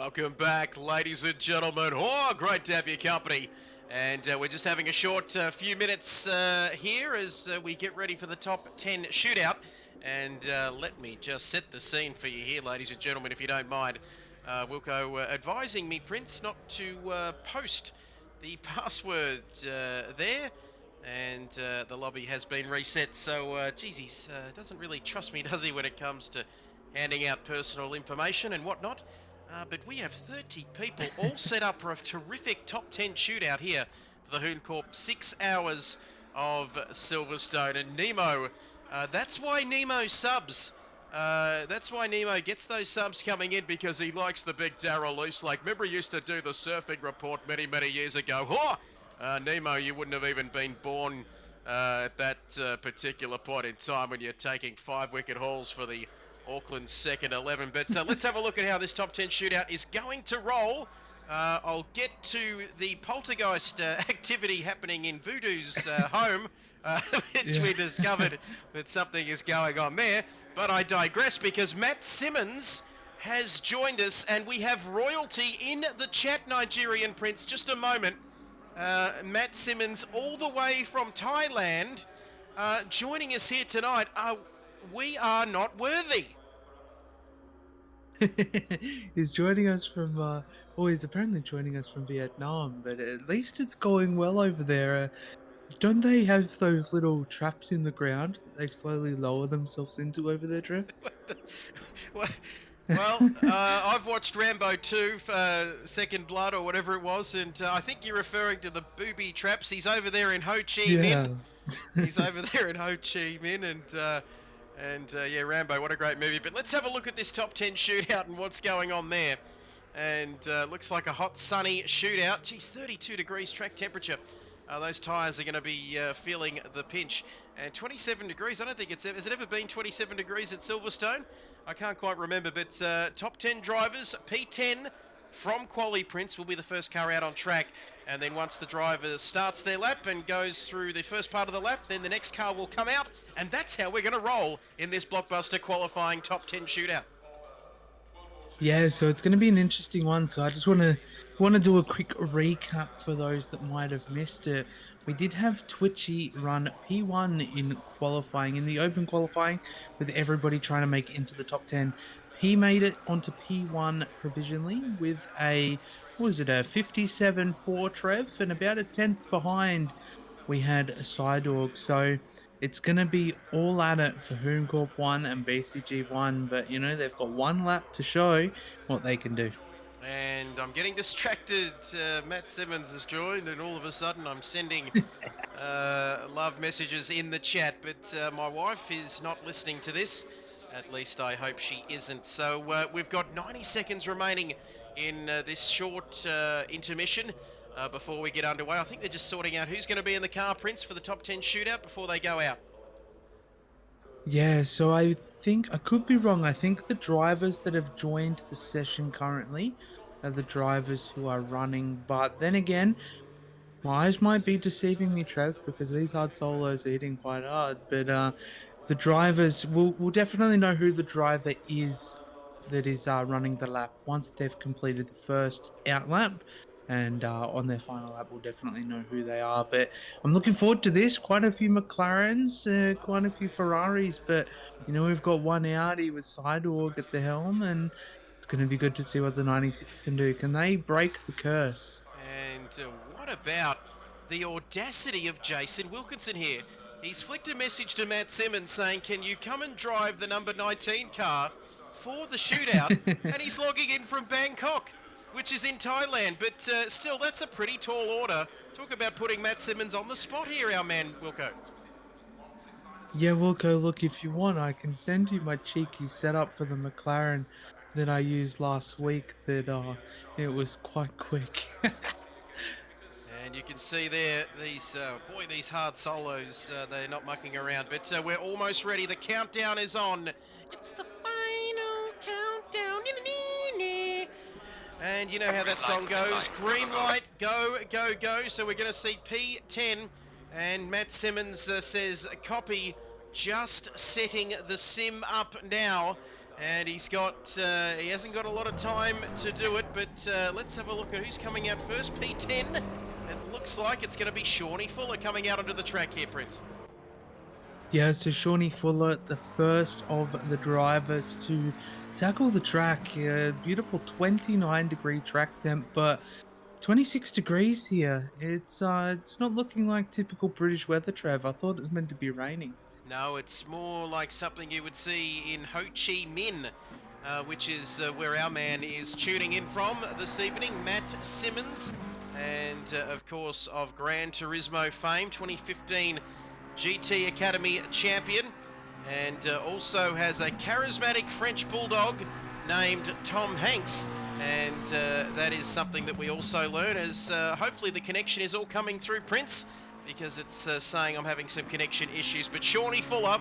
Welcome back, ladies and gentlemen. Oh, great to have your company. And we're just having a short few minutes here as we get ready for the top 10 shootout. And let me just set the scene for you here, ladies and gentlemen, if you don't mind. Wilco advising me, Prince, not to post the password there. And the lobby has been reset. So, geez, he doesn't really trust me, does he, when it comes to handing out personal information and whatnot. But we have 30 people all set up for a terrific top 10 shootout here for the Hooncorp 6 hours of Silverstone. And Nemo, that's why Nemo subs. That's why Nemo gets those subs coming in, because he likes the big Daryl Eastlake. Remember he used to do the surfing report many, many years ago. Oh! Nemo, you wouldn't have even been born at that particular point in time when you're taking 5 wicket hauls for the Auckland second 11. But let's have a look at how this top 10 shootout is going to roll. I'll get to the poltergeist activity happening in Voodoo's home, which we discovered that something is going on there. But I digress, because Matt Simmons has joined us, and we have royalty in the chat, Nigerian Prince. Just a moment. Matt Simmons, all the way from Thailand, joining us here tonight. We are not worthy. He's joining us from, he's apparently joining us from Vietnam, but at least it's going well over there. Don't they have those little traps in the ground that they slowly lower themselves into over there, Trev? Well, I've watched Rambo 2, Second Blood, or whatever it was, and I think you're referring to the booby traps. He's over there in Ho Chi Minh. He's over there in Ho Chi Minh, and yeah, Rambo, what a great movie. But let's have a look at this top 10 shootout and what's going on there. And looks like a hot, sunny shootout. Geez, 32 degrees track temperature. Those tyres are going to be feeling the pinch. And 27 degrees, I don't think has it ever been 27 degrees at Silverstone? I can't quite remember, but top 10 drivers, P10 from Quali Prince will be the first car out on track. And then once the driver starts their lap and goes through the first part of the lap, then the next car will come out. And that's how we're going to roll in this blockbuster qualifying top 10 shootout. Yeah, so it's going to be an interesting one. So I just want to do a quick recap for those that might have missed it. We did have Twitchy run P1 in qualifying, in the open qualifying, with everybody trying to make it into the top 10. He made it onto P1 provisionally with a 57.4 Trev, and about a 10th behind we had Psydog. So it's going to be all at it for Hooncorp 1 and BCG 1, but you know, they've got one lap to show what they can do. And I'm getting distracted. Matt Simmons has joined, and all of a sudden I'm sending love messages in the chat, but my wife is not listening to this. At least I hope she isn't. So we've got 90 seconds remaining in this short intermission before we get underway. I think they're just sorting out who's going to be in the car, Prince, for the top 10 shootout before they go out. Yeah, so I think, I could be wrong, I think the drivers that have joined the session currently are the drivers who are running, but then again, my eyes might be deceiving me, Trev, because these hard solos are hitting quite hard, but the drivers, we'll definitely know who the driver is that is running the lap once they've completed the first out lap. And on their final lap, we'll definitely know who they are. But I'm looking forward to this. Quite a few McLarens, quite a few Ferraris. But, you know, we've got one Audi with Sidewalk at the helm. And it's going to be good to see what the 96 can do. Can they break the curse? And what about the audacity of Jason Wilkinson here? He's flicked a message to Matt Simmons saying, can you come and drive the number 19 car for the shootout? And he's logging in from Bangkok, which is in Thailand, but still, that's a pretty tall order. Talk about putting Matt Simmons on the spot here, our man, Wilco. Yeah, Wilco, look, if you want, I can send you my cheeky setup for the McLaren that I used last week that it was quite quick. And you can see there, these hard solos, they're not mucking around, but we're almost ready. The countdown is on. It's the final countdown. And you know how that song goes. Green light, go, go, go. So we're going to see P10. And Matt Simmons says, copy, just setting the sim up now. And he hasn't got a lot of time to do it, but let's have a look at who's coming out first. P10, it looks like it's going to be Shawnee Fuller coming out onto the track here, Prince. Yeah, so Shawnee Fuller, the first of the drivers to tackle the track. Beautiful 29-degree track temp, but 26 degrees here. It's not looking like typical British weather, Trev. I thought it was meant to be raining. No, it's more like something you would see in Ho Chi Minh, which is where our man is tuning in from this evening, Matt Simmons, and of course of Gran Turismo fame, 2015 GT Academy champion, and also has a charismatic French bulldog named Tom Hanks. And that is something that we also learn as hopefully the connection is all coming through, Prince, because it's saying I'm having some connection issues. But Shawnee Fuller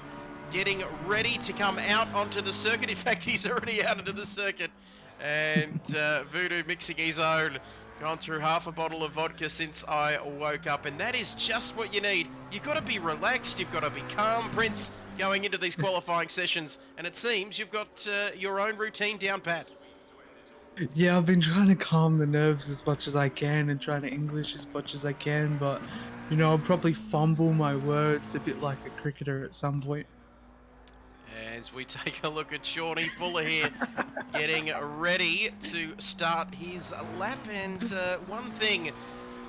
getting ready to come out onto the circuit. In fact, he's already out into the circuit. And Voodoo mixing his own. Gone through half a bottle of vodka since I woke up. And that is just what you need. You've got to be relaxed. You've got to be calm, Prince, going into these qualifying sessions. And it seems you've got your own routine down pat. Yeah, I've been trying to calm the nerves as much as I can and trying to English as much as I can, but, you know, I'll probably fumble my words a bit like a cricketer at some point. As we take a look at Shawnee Fuller here, getting ready to start his lap. And one thing...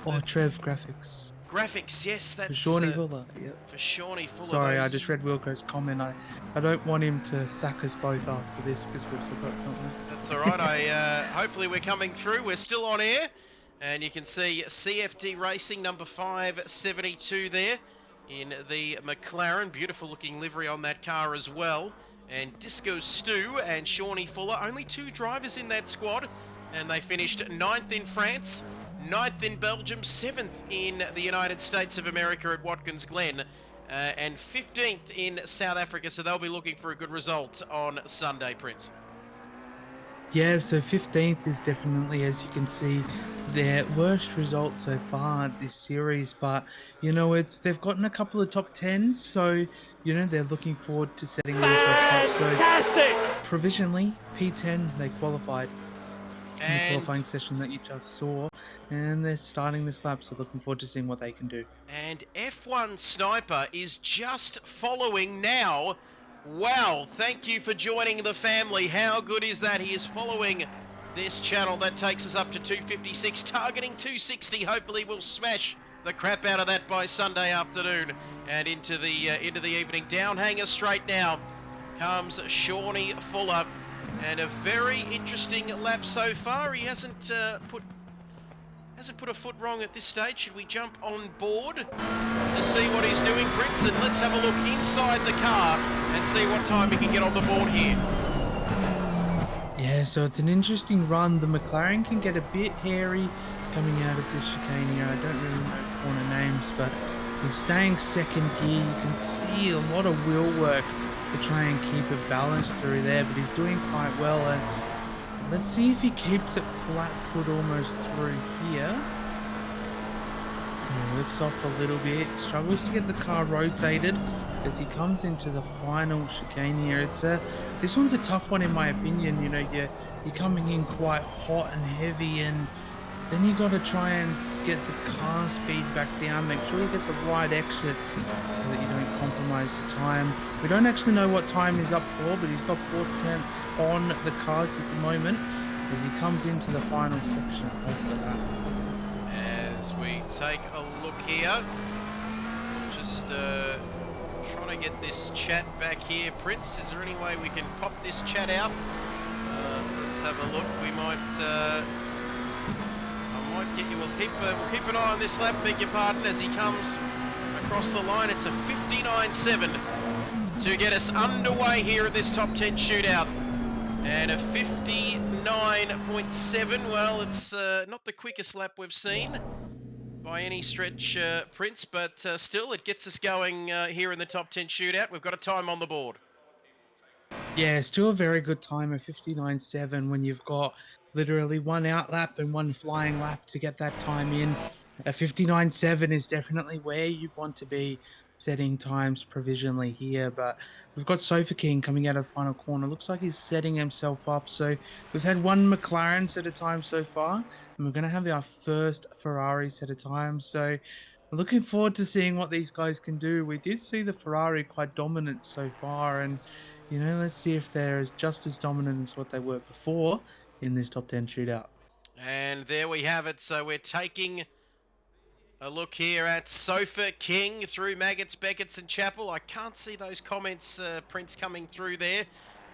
Oh, Trev, graphics. Graphics, yes, that's... For Shawnee Fuller, yep. For Shawnee Fuller. Sorry, I just read Wilco's comment. I don't want him to sack us both after this because we forgot something. That's all right. Hopefully we're coming through. We're still on air. And you can see CFD Racing, number 572 there in the McLaren. Beautiful looking livery on that car as well. And Disco Stu and Shawnee Fuller, only 2 drivers in that squad. And they finished 9th in France, 9th in Belgium, 7th in the United States of America at Watkins Glen, and 15th in South Africa. So they'll be looking for a good result on Sunday, Prince. Yeah, so 15th is definitely, as you can see, their worst result so far this series. But, you know, they've gotten a couple of top 10s, so, you know, they're looking forward to setting themselves up. So, provisionally, P10, they qualified in the qualifying session that you just saw, and they're starting this lap, so looking forward to seeing what they can do. And F1 Sniper is just following now. Wow, thank you for joining the family. How good is that? He is following this channel. That takes us up to 256, targeting 260. Hopefully we'll smash the crap out of that by Sunday afternoon and into the evening. Down hanger straight now comes Shawnee Fuller, and a very interesting lap so far. He hasn't put a foot wrong at this stage. Should we jump on board to see what he's doing, Prince? And let's have a look inside the car and see what time he can get on the board here. Yeah, so it's an interesting run. The McLaren can get a bit hairy coming out of this chicane here. I don't really know corner names, but he's staying second gear. You can see a lot of wheel work to try and keep it balanced through there, but he's doing quite well. And let's see if he keeps it flat foot almost through here. He lifts off a little bit, struggles to get the car rotated as he comes into the final chicane here. This one's a tough one in my opinion. You know, you're coming in quite hot and heavy, and then you got to try and get the car speed back down. Make sure you get the right exits so that you don't compromise the time. We don't actually know what time he's up for, but he's got 4/10 on the cards at the moment as he comes into the final section of the lap. As we take a look here, just trying to get this chat back here. Prince, is there any way we can pop this chat out? Let's have a look. We might get you. We'll keep an eye on this lap. Beg your pardon. As he comes across the line, it's a 59.7 to get us underway here at this top 10 shootout, and a 59.7. Well, it's not the quickest lap we've seen by any stretch, Prince, but still, it gets us going here in the top 10 shootout. We've got a time on the board. Yeah, still a very good time, a 59.7, when you've got literally one out lap and one flying lap to get that time in. A 59.7 is definitely where you want to be setting times provisionally here, but we've got Sofa King coming out of the final corner. Looks like he's setting himself up. So we've had one McLaren set a time so far, and we're going to have our first Ferrari set a time. So looking forward to seeing what these guys can do. We did see the Ferrari quite dominant so far, and let's see if they're just as dominant as what they were before in this top 10 shootout. And there we have it. So we're taking a look here at Sofa King through Maggots, Beckett's and Chapel. I can't see those comments, Prince, coming through there.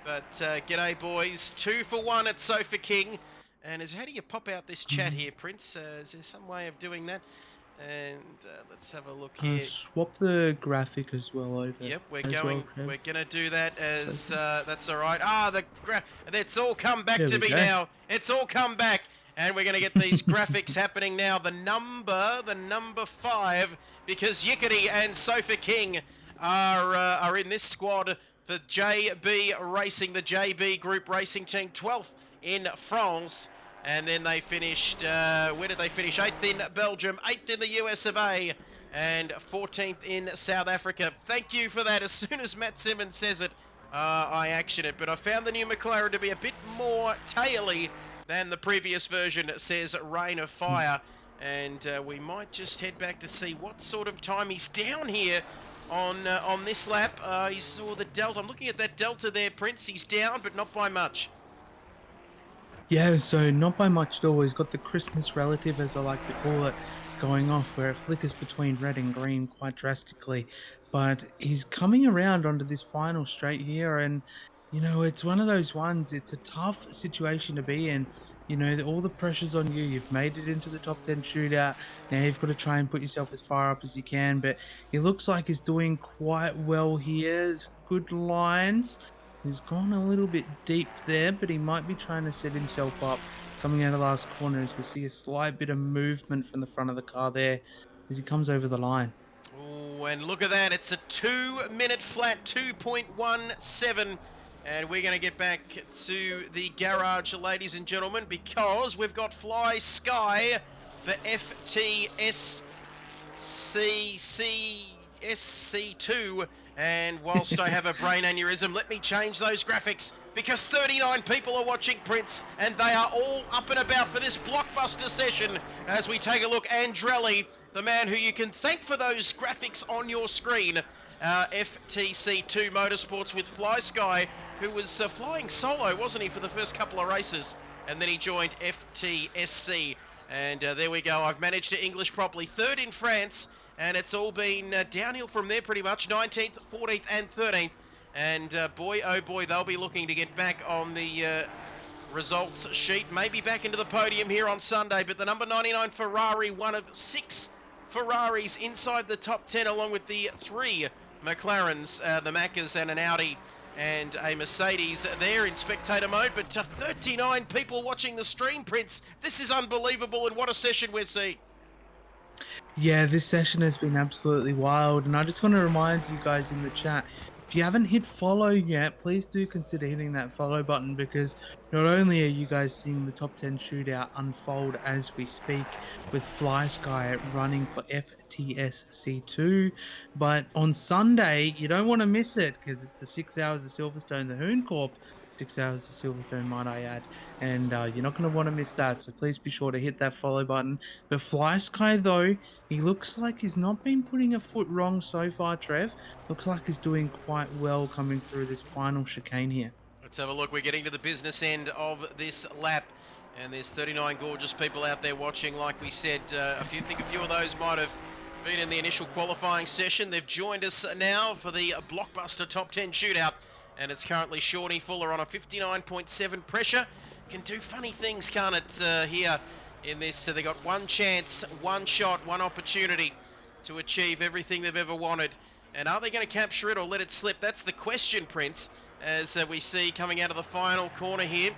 But g'day, boys. 2 for 1 at Sofa King. And how do you pop out this chat here, Prince? Is there some way of doing that? And let's have a look here. Swap the graphic as well over. Yep, we're as going. well, We're gonna do that as that's all right. It's all come back There to we me go. now. It's all come back, and we're gonna get these graphics happening now. The number 5, because Yickety and Sofa King are in this squad for JB Racing, the JB Group Racing Team, 12th in France. And then they finished, where did they finish? 8th in Belgium, 8th in the US of A, and 14th in South Africa. Thank you for that. As soon as Matt Simmons says it, I action it. But I found the new McLaren to be a bit more taily than the previous version, says Rain of Fire. And we might just head back to see what sort of time he's down here on this lap. He saw the delta. I'm looking at that delta there, Prince. He's down, but not by much. Yeah, so not by much at all. He's got the Christmas relative, as I like to call it, going off, where it flickers between red and green quite drastically. But he's coming around onto this final straight here, and it's one of those ones. It's a tough situation to be in. All the pressure's on you. You've made it into the top 10 shootout. Now you've got to try and put yourself as far up as you can. But he looks like he's doing quite well here. Good lines. He's gone a little bit deep there, but he might be trying to set himself up coming out of last corner, as we see a slight bit of movement from the front of the car there as he comes over the line. Oh, and look at that. It's a 2-minute flat, 2.17. And we're going to get back to the garage, ladies and gentlemen, because we've got Fly Sky for FTSC2. And whilst I have a brain aneurysm, let me change those graphics, because 39 people are watching, Prince, and they are all up and about for this blockbuster session as we take a look. Andrelli, the man who you can thank for those graphics on your screen, FTC2 Motorsports with Fly Sky, who was flying solo, wasn't he, for the first couple of races, and then he joined FTSC. And there we go. I've managed to English properly. 3rd in France. And it's all been downhill from there pretty much. 19th, 14th and 13th. And boy, oh boy, they'll be looking to get back on the results sheet. Maybe back into the podium here on Sunday. But the number 99 Ferrari, one of 6 Ferraris inside the top 10, along with the 3 McLarens, the Maccas and an Audi and a Mercedes there in spectator mode. But 39 people watching the stream, Prince. This is unbelievable, and what a session we're seeing. Yeah, this session has been absolutely wild, and I just want to remind you guys in the chat, if you haven't hit follow yet, please do consider hitting that follow button, because not only are you guys seeing the top 10 shootout unfold as we speak with Fly Sky running for FTSC2, but on Sunday, you don't want to miss it, because it's the 6 hours of Silverstone, the Hooncorp 6 hours of Silverstone, might I add, and you're not going to want to miss that, so please be sure to hit that follow button. But Fly Sky, though, he looks like he's not been putting a foot wrong so far, Trev. Looks like he's doing quite well coming through this final chicane here. Let's have a look. We're getting to the business end of this lap, and there's 39 gorgeous people out there watching. Like we said, a few of those might have been in the initial qualifying session. They've joined us now for the blockbuster top 10 shootout. And it's currently Shawnee Fuller on a 59.7 pressure. Can do funny things, can't it, here in this. So they got one chance, one shot, one opportunity to achieve everything they've ever wanted. And are they going to capture it or let it slip? That's the question, Prince, as we see coming out of the final corner here.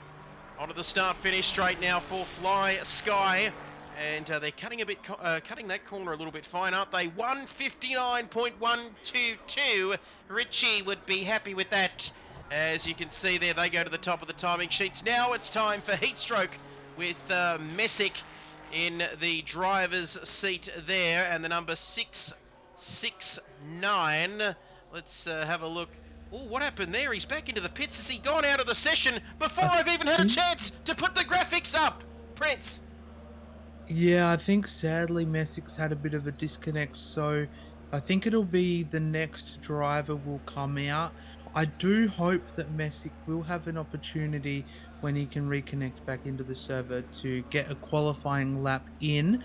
Onto the start-finish straight now for Fly Sky. And they're cutting that corner a little bit fine, aren't they? 159.122. Richie would be happy with that. As you can see there, they go to the top of the timing sheets. Now it's time for Heatstroke with Messick in the driver's seat there, and the number 6 6.9. Let's have a look. Oh, what happened there? He's back into the pits. Has he gone out of the session before I've even had a chance to put the graphics up? Prince. Yeah, I think sadly Messick's had a bit of a disconnect, so I think it'll be the next driver will come out. I do hope that Messick will have an opportunity when he can reconnect back into the server to get a qualifying lap in,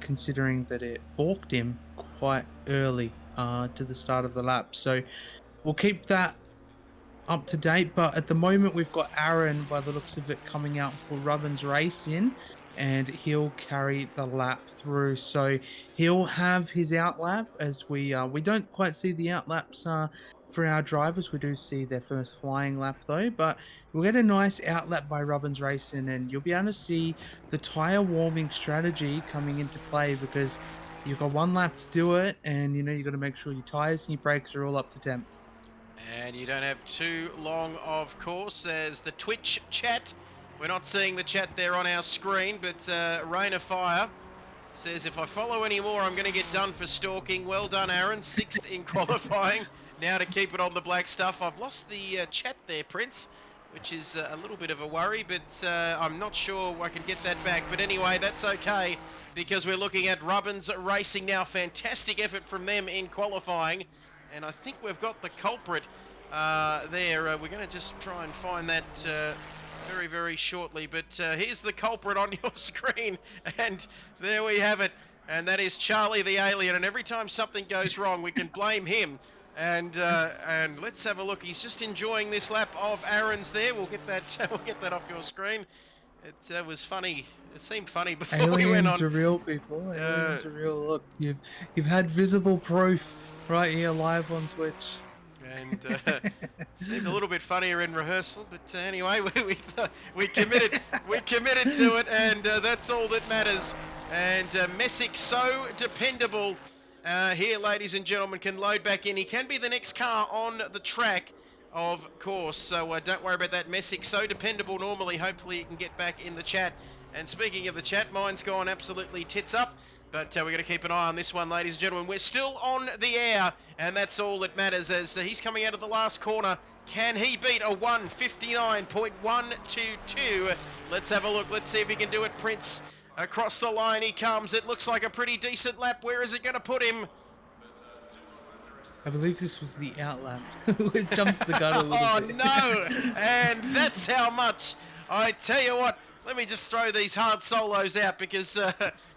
considering that it balked him quite early to the start of the lap. So we'll keep that up to date, but at the moment we've got Aaron, by the looks of it, coming out for Rubbins Racing, and he'll carry the lap through. So he'll have his out lap, as we don't quite see the out laps for our drivers. We do see their first flying lap though, but we'll get a nice out lap by Rubbins Racing, and you'll be able to see the tire warming strategy coming into play, because you've got one lap to do it, and you know you've got to make sure your tires and your brakes are all up to temp. And you don't have too long, of course, as the Twitch chat. We're not seeing the chat there on our screen, but Rain of Fire says, if I follow any more, I'm going to get done for stalking. Well done, Aaron. 6th in qualifying. Now to keep it on the black stuff. I've lost the chat there, Prince, which is a little bit of a worry, but I'm not sure I can get that back. But anyway, that's okay, because we're looking at Rubbins Racing now. Fantastic effort from them in qualifying. And I think we've got the culprit there. We're going to just try and find that very, very shortly. But here's the culprit on your screen. And there we have it. And that is Charlie the Alien. And every time something goes wrong, we can blame him. And let's have a look. He's just enjoying this lap of Aaron's there. We'll get that off your screen. It was funny. It seemed funny before we went on. Aliens are real, people. Aliens are real. Look, you've had visible proof right here live on Twitch. And seemed a little bit funnier in rehearsal, but anyway, we committed to it, and that's all that matters. And Messick, so dependable here, ladies and gentlemen, can load back in. He can be the next car on the track, of course, so don't worry about that. Messick, so dependable normally. Hopefully he can get back in the chat. And speaking of the chat, mine's gone absolutely tits up. But we're going to keep an eye on this one, ladies and gentlemen. We're still on the air, and that's all that matters, as he's coming out of the last corner. Can he beat a 1:59.122? Let's have a look. Let's see if he can do it, Prince. Across the line he comes. It looks like a pretty decent lap. Where is it going to put him? I believe this was the out lap. We jumped the gun a little bit. Oh, no! And that's how much. I tell you what, let me just throw these hard solos out, because,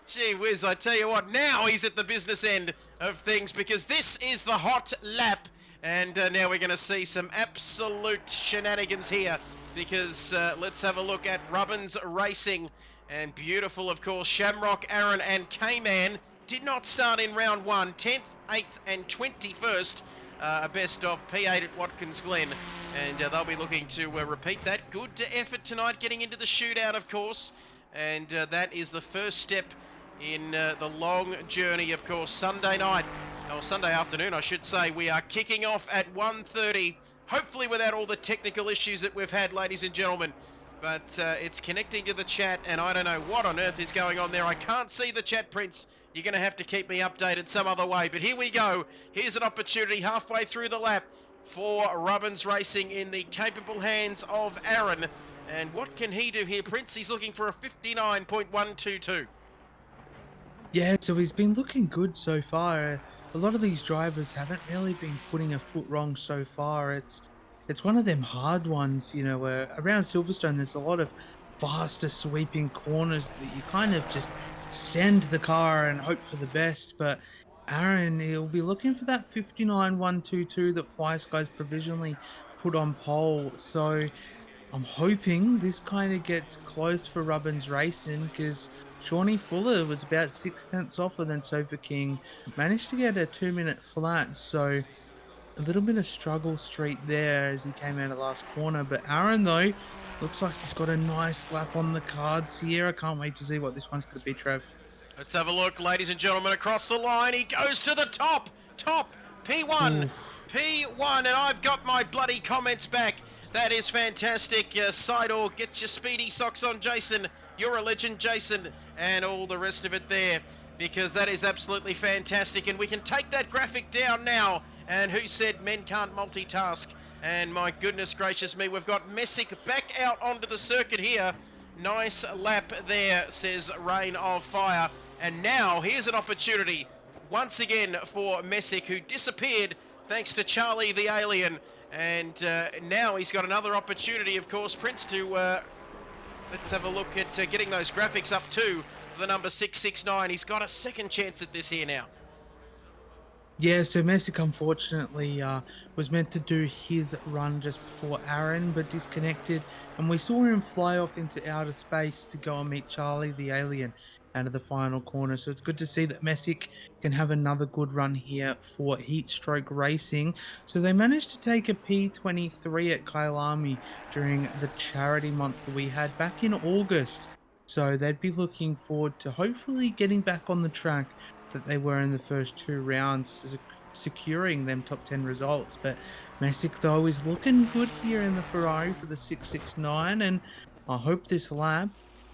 gee whiz, I tell you what, now he's at the business end of things, because this is the hot lap. And now we're going to see some absolute shenanigans here, because let's have a look at Rubbins Racing. And beautiful, of course, Shamrock, Aaron and K-Man did not start in round 1. 10th, 8th and 21st. A best of P8 at Watkins Glen. And they'll be looking to repeat that. Good effort tonight, getting into the shootout, of course. And that is the first step in the long journey, of course. Sunday night, or Sunday afternoon, I should say. We are kicking off at 1:30. Hopefully without all the technical issues that we've had, ladies and gentlemen. But it's connecting to the chat, and I don't know what on earth is going on there. I can't see the chat, Prince. You're going to have to keep me updated some other way. But here we go. Here's an opportunity halfway through the lap for Rubbins Racing in the capable hands of Aaron. And what can he do here, Prince? He's looking for a 59.122. Yeah, so he's been looking good so far. A lot of these drivers haven't really been putting a foot wrong so far. It's one of them hard ones, you know, where around Silverstone there's a lot of faster sweeping corners that you kind of just send the car and hope for the best. But Aaron, he'll be looking for that 59.122 that Fly Skies provisionally put on pole. So I'm hoping this kind of gets close for Rubbins Racing, because Shawnee Fuller was about 6/10 off, and then Sofa King managed to get a 2-minute flat. So a little bit of struggle street there as he came out of the last corner. But Aaron, though, looks like he's got a nice lap on the cards here. I can't wait to see what this one's going to be, Trev. Let's have a look, ladies and gentlemen, across the line. He goes to the top, P1, Oof. P1, and I've got my bloody comments back. That is fantastic. Sidor, get your speedy socks on, Jason. You're a legend, Jason, and all the rest of it there. because that is absolutely fantastic. And we can take that graphic down now. And who said men can't multitask? And my goodness gracious me, we've got Messick back out onto the circuit here. Nice lap there, says Rain of Fire. And now here's an opportunity once again for Messick, who disappeared thanks to Charlie the Alien. And now he's got another opportunity, of course, Prince, to let's have a look at getting those graphics up to the number 669. He's got a second chance at this here now. Yeah, so Messick unfortunately was meant to do his run just before Aaron, but disconnected, and we saw him fly off into outer space to go and meet Charlie the Alien out of the final corner. So it's good to see that Messick can have another good run here for Heatstroke Racing. So they managed to take a P23 at Kailami during the charity month that we had back in August. So they'd be looking forward to hopefully getting back on the track that they were in the first 2 rounds, securing them top 10 results. But Messick, though, is looking good here in the Ferrari for the 669, and I hope this lap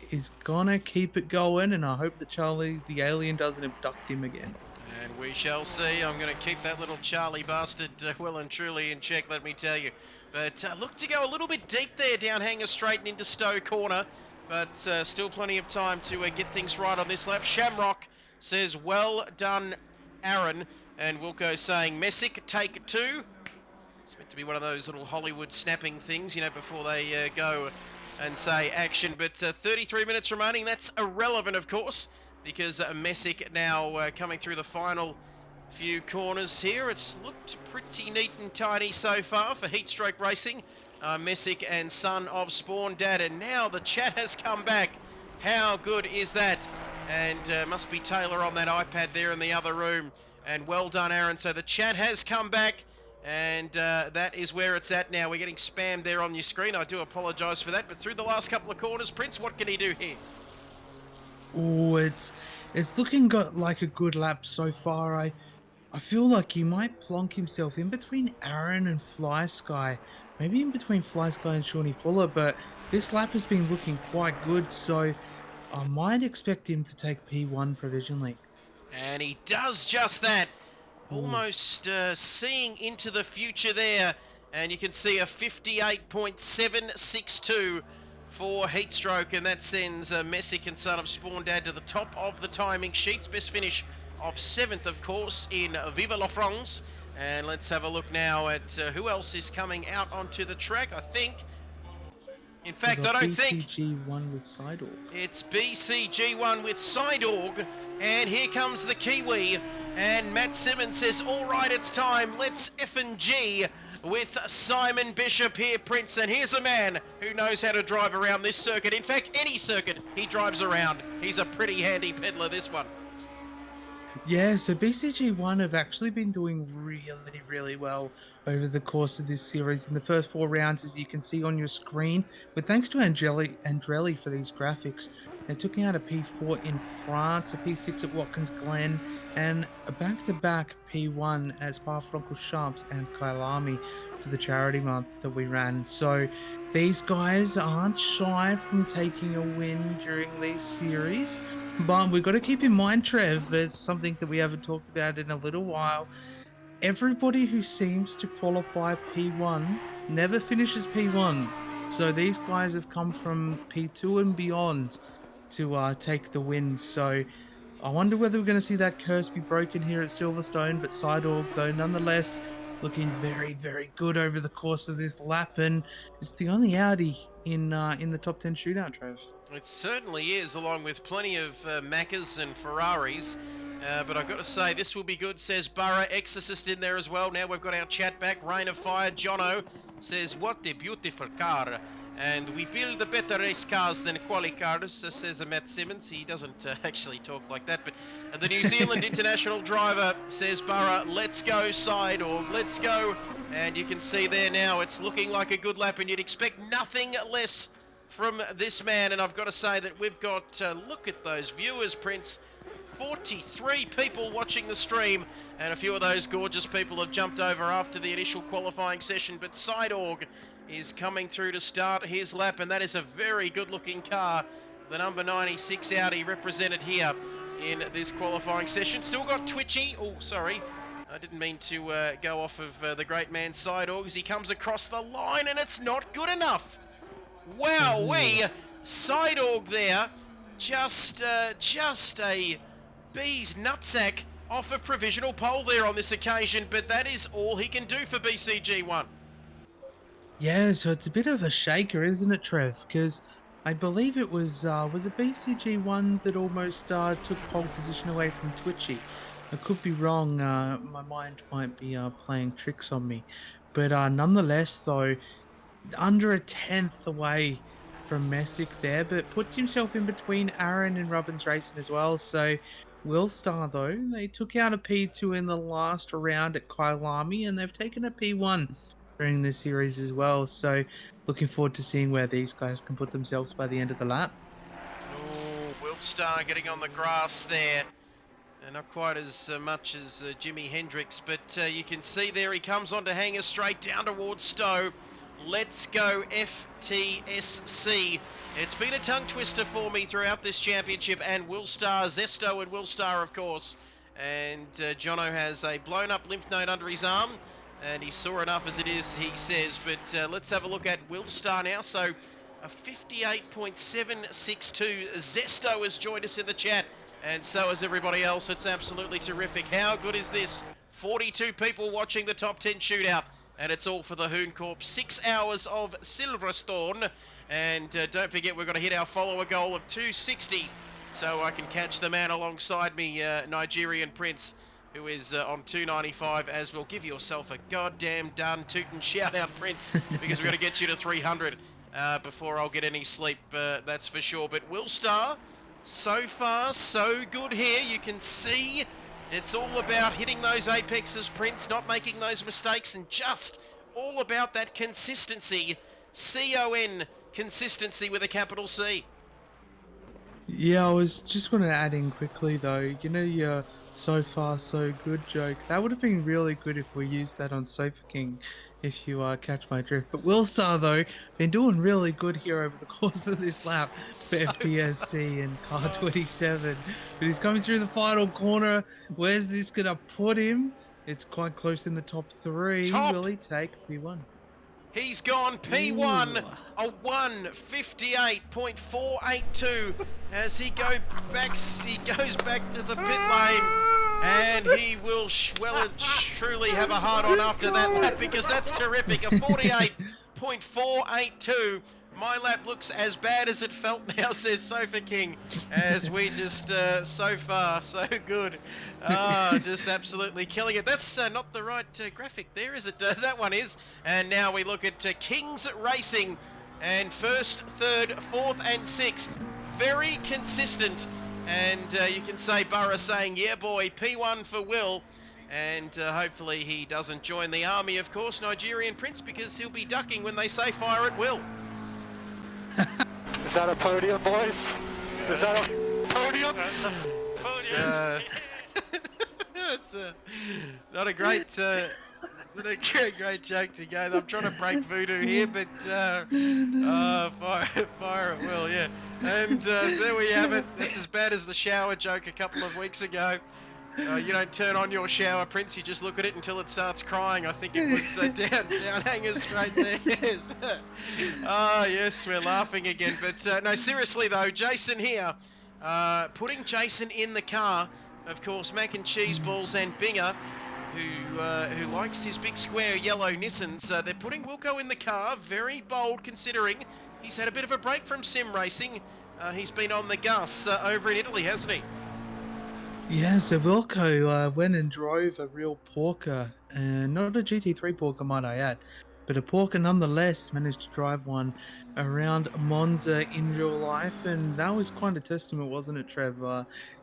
is gonna keep it going, and I hope that Charlie the Alien doesn't abduct him again. And we shall see. I'm going to keep that little Charlie bastard well and truly in check, let me tell you. But look to go a little bit deep there down Hanger Straight and into Stowe Corner, but still plenty of time to get things right on this lap. Shamrock says, well done, Aaron. And Wilco saying, Messick, take 2. It's meant to be one of those little Hollywood snapping things, you know, before they go and say action. But 33 minutes remaining. That's irrelevant, of course, because Messick now coming through the final few corners here. It's looked pretty neat and tidy so far for Heatstroke Racing. Messick and son of Spawn Dad. And now the chat has come back. How good is that? And must be Taylor on that iPad there in the other room. And well done, Aaron. So the chat has come back, and that is where it's at now. We're getting spammed there on your screen. I do apologise for that. But through the last couple of corners, Prince, what can he do here? Oh, it's looking like a good lap so far. I feel like he might plonk himself in between Aaron and Fly Sky. Maybe in between Fly Sky and Shawnee Fuller. But this lap has been looking quite good, so I might expect him to take P1 provisionally. And he does just that. Almost seeing into the future there. And you can see a 58.762 for Heatstroke. And that sends Messick and son of Spawn Dad to the top of the timing sheets. Best finish of 7th, of course, in Viva la France. And let's have a look now at who else is coming out onto the track. I think... In fact, I don't think... BCG1 with Sidorg. It's BCG1 with Sidorg. And here comes the Kiwi. And Matt Simmons says, all right, it's time. Let's effing G with Simon Bishop here, Prince. And here's a man who knows how to drive around this circuit. In fact, any circuit he drives around. He's a pretty handy peddler, this one. Yeah, so BCG1 have actually been doing really, really well over the course of this series. In the first 4 rounds, as you can see on your screen, with thanks to Andrelli for these graphics. They took out a P4 in France, a P6 at Watkins Glen, and a back-to-back P1 at Spa-Francorchamps and Kailami for the charity month that we ran. So these guys aren't shy from taking a win during these series. But we've got to keep in mind, Trev, it's something that we haven't talked about in a little while. Everybody who seems to qualify P1 never finishes P1. So these guys have come from P2 and beyond to take the win. So I wonder whether we're going to see that curse be broken here at Silverstone. But Sidorg, though, nonetheless, looking very, very good over the course of this lap. And it's the only Audi in the top 10 shootout, Trev. It certainly is, along with plenty of Maccas and Ferraris. But I've got to say, this will be good, says Burrow. Exorcist in there as well. Now we've got our chat back. Rain of Fire. Jono says, what a beautiful car. And we build better race cars than quali cars, says Matt Simmons. He doesn't actually talk like that. But the New Zealand international driver says, Burrow, let's go, Sidorg, let's go. And you can see there now, it's looking like a good lap, and you'd expect nothing less from this man. And I've got to say that we've got, look at those viewers, Prince. 43 people watching the stream, and a few of those gorgeous people have jumped over after the initial qualifying session. But Sidorg is coming through to start his lap, and that is a very good looking car. The number 96 Audi represented here in this qualifying session. Still got Twitchy. Oh, sorry. I didn't mean to go off of the great man Sidog as he comes across the line, and it's not good enough. Wowee! Sidog there. Just a bee's nutsack off a provisional pole there on this occasion, but that is all he can do for BCG1. Yeah, so it's a bit of a shaker, isn't it, Trev? Because I believe it was it BCG1 that almost took pole position away from Twitchy. I could be wrong. My mind might be playing tricks on me, but nonetheless, though, under a tenth away from Messick there, but puts himself in between Aaron and Robbins Racing as well. So Willstar, though, they took out a P2 in the last round at Kailami, and they've taken a P1 during this series as well. So looking forward to seeing where these guys can put themselves by the end of the lap. Oh, Willstar getting on the grass there. Not quite as much as Jimi Hendrix, but you can see there he comes on to Hanger straight down towards Stowe. Let's go FTSC. It's been a tongue twister for me throughout this championship, and Willstar, Zesto and Willstar, of course. And Jono has a blown up lymph node under his arm, and he saw enough as it is, he says. But let's have a look at Willstar now. So a 58.762. Zesto has joined us in the chat, and so has everybody else. It's absolutely terrific. How good is this? 42 people watching the top 10 shootout. And it's all for the Hooncorp. 6 hours of Silverstone. And don't forget, we're going to hit our follower goal of 260. So I can catch the man alongside me, Nigerian Prince, who is on 295 as well. Give yourself a goddamn done tootin' shout out, Prince, because we're going to get you to 300 before I'll get any sleep, that's for sure. But Willstar, so far, so good here. You can see it's all about hitting those apexes, Prince, not making those mistakes, and just all about that consistency. C-O-N, consistency with a capital C. Yeah, I was just going to add in quickly, though, you know, your so far so good joke, that would have been really good if we used that on Sofa King, if you catch my drift. But Willstar, though, been doing really good here over the course of this lap for FTSC and Car 27. But he's coming through the final corner. Where's this going to put him? It's quite close in the top 3. Top. Will he take P1? He's gone P1, Ooh. a 1:58.482 as he goes back to the pit lane, and he will well and truly have a hard on after that lap, because that's terrific. A 48.482. My lap looks as bad as it felt now, says Sofa King, as we just, so far, so good. Just absolutely killing it. That's not the right graphic there, is it? That one is. And now we look at Kings Racing, and first, third, fourth, and sixth. Very consistent. And you can say Burra saying, yeah, boy, P1 for Will. And hopefully he doesn't join the army, of course, Nigerian Prince, because he'll be ducking when they say fire at Will. Is that a podium, boys? Is that a podium? That's a podium. It's not a great, not a great joke to go. I'm trying to break voodoo here, but fire at Will, yeah. And there we have it. That's as bad as the shower joke a couple of weeks ago. You don't turn on your shower, Prince, you just look at it until it starts crying. I think it was down hangers straight there, yes. Yes, we're laughing again. But no, seriously though, Jason here, putting Jason in the car, of course, Mac and Cheese Balls and Binger, who likes his big square yellow Nissans. They're putting Wilco in the car, very bold considering he's had a bit of a break from sim racing. He's been on the Gus over in Italy, hasn't he? Yeah, so Wilco went and drove a real porker, and not a GT3 porker, might I add, but a porker nonetheless. Managed to drive one around Monza in real life, and that was quite a testament, wasn't it, Trev?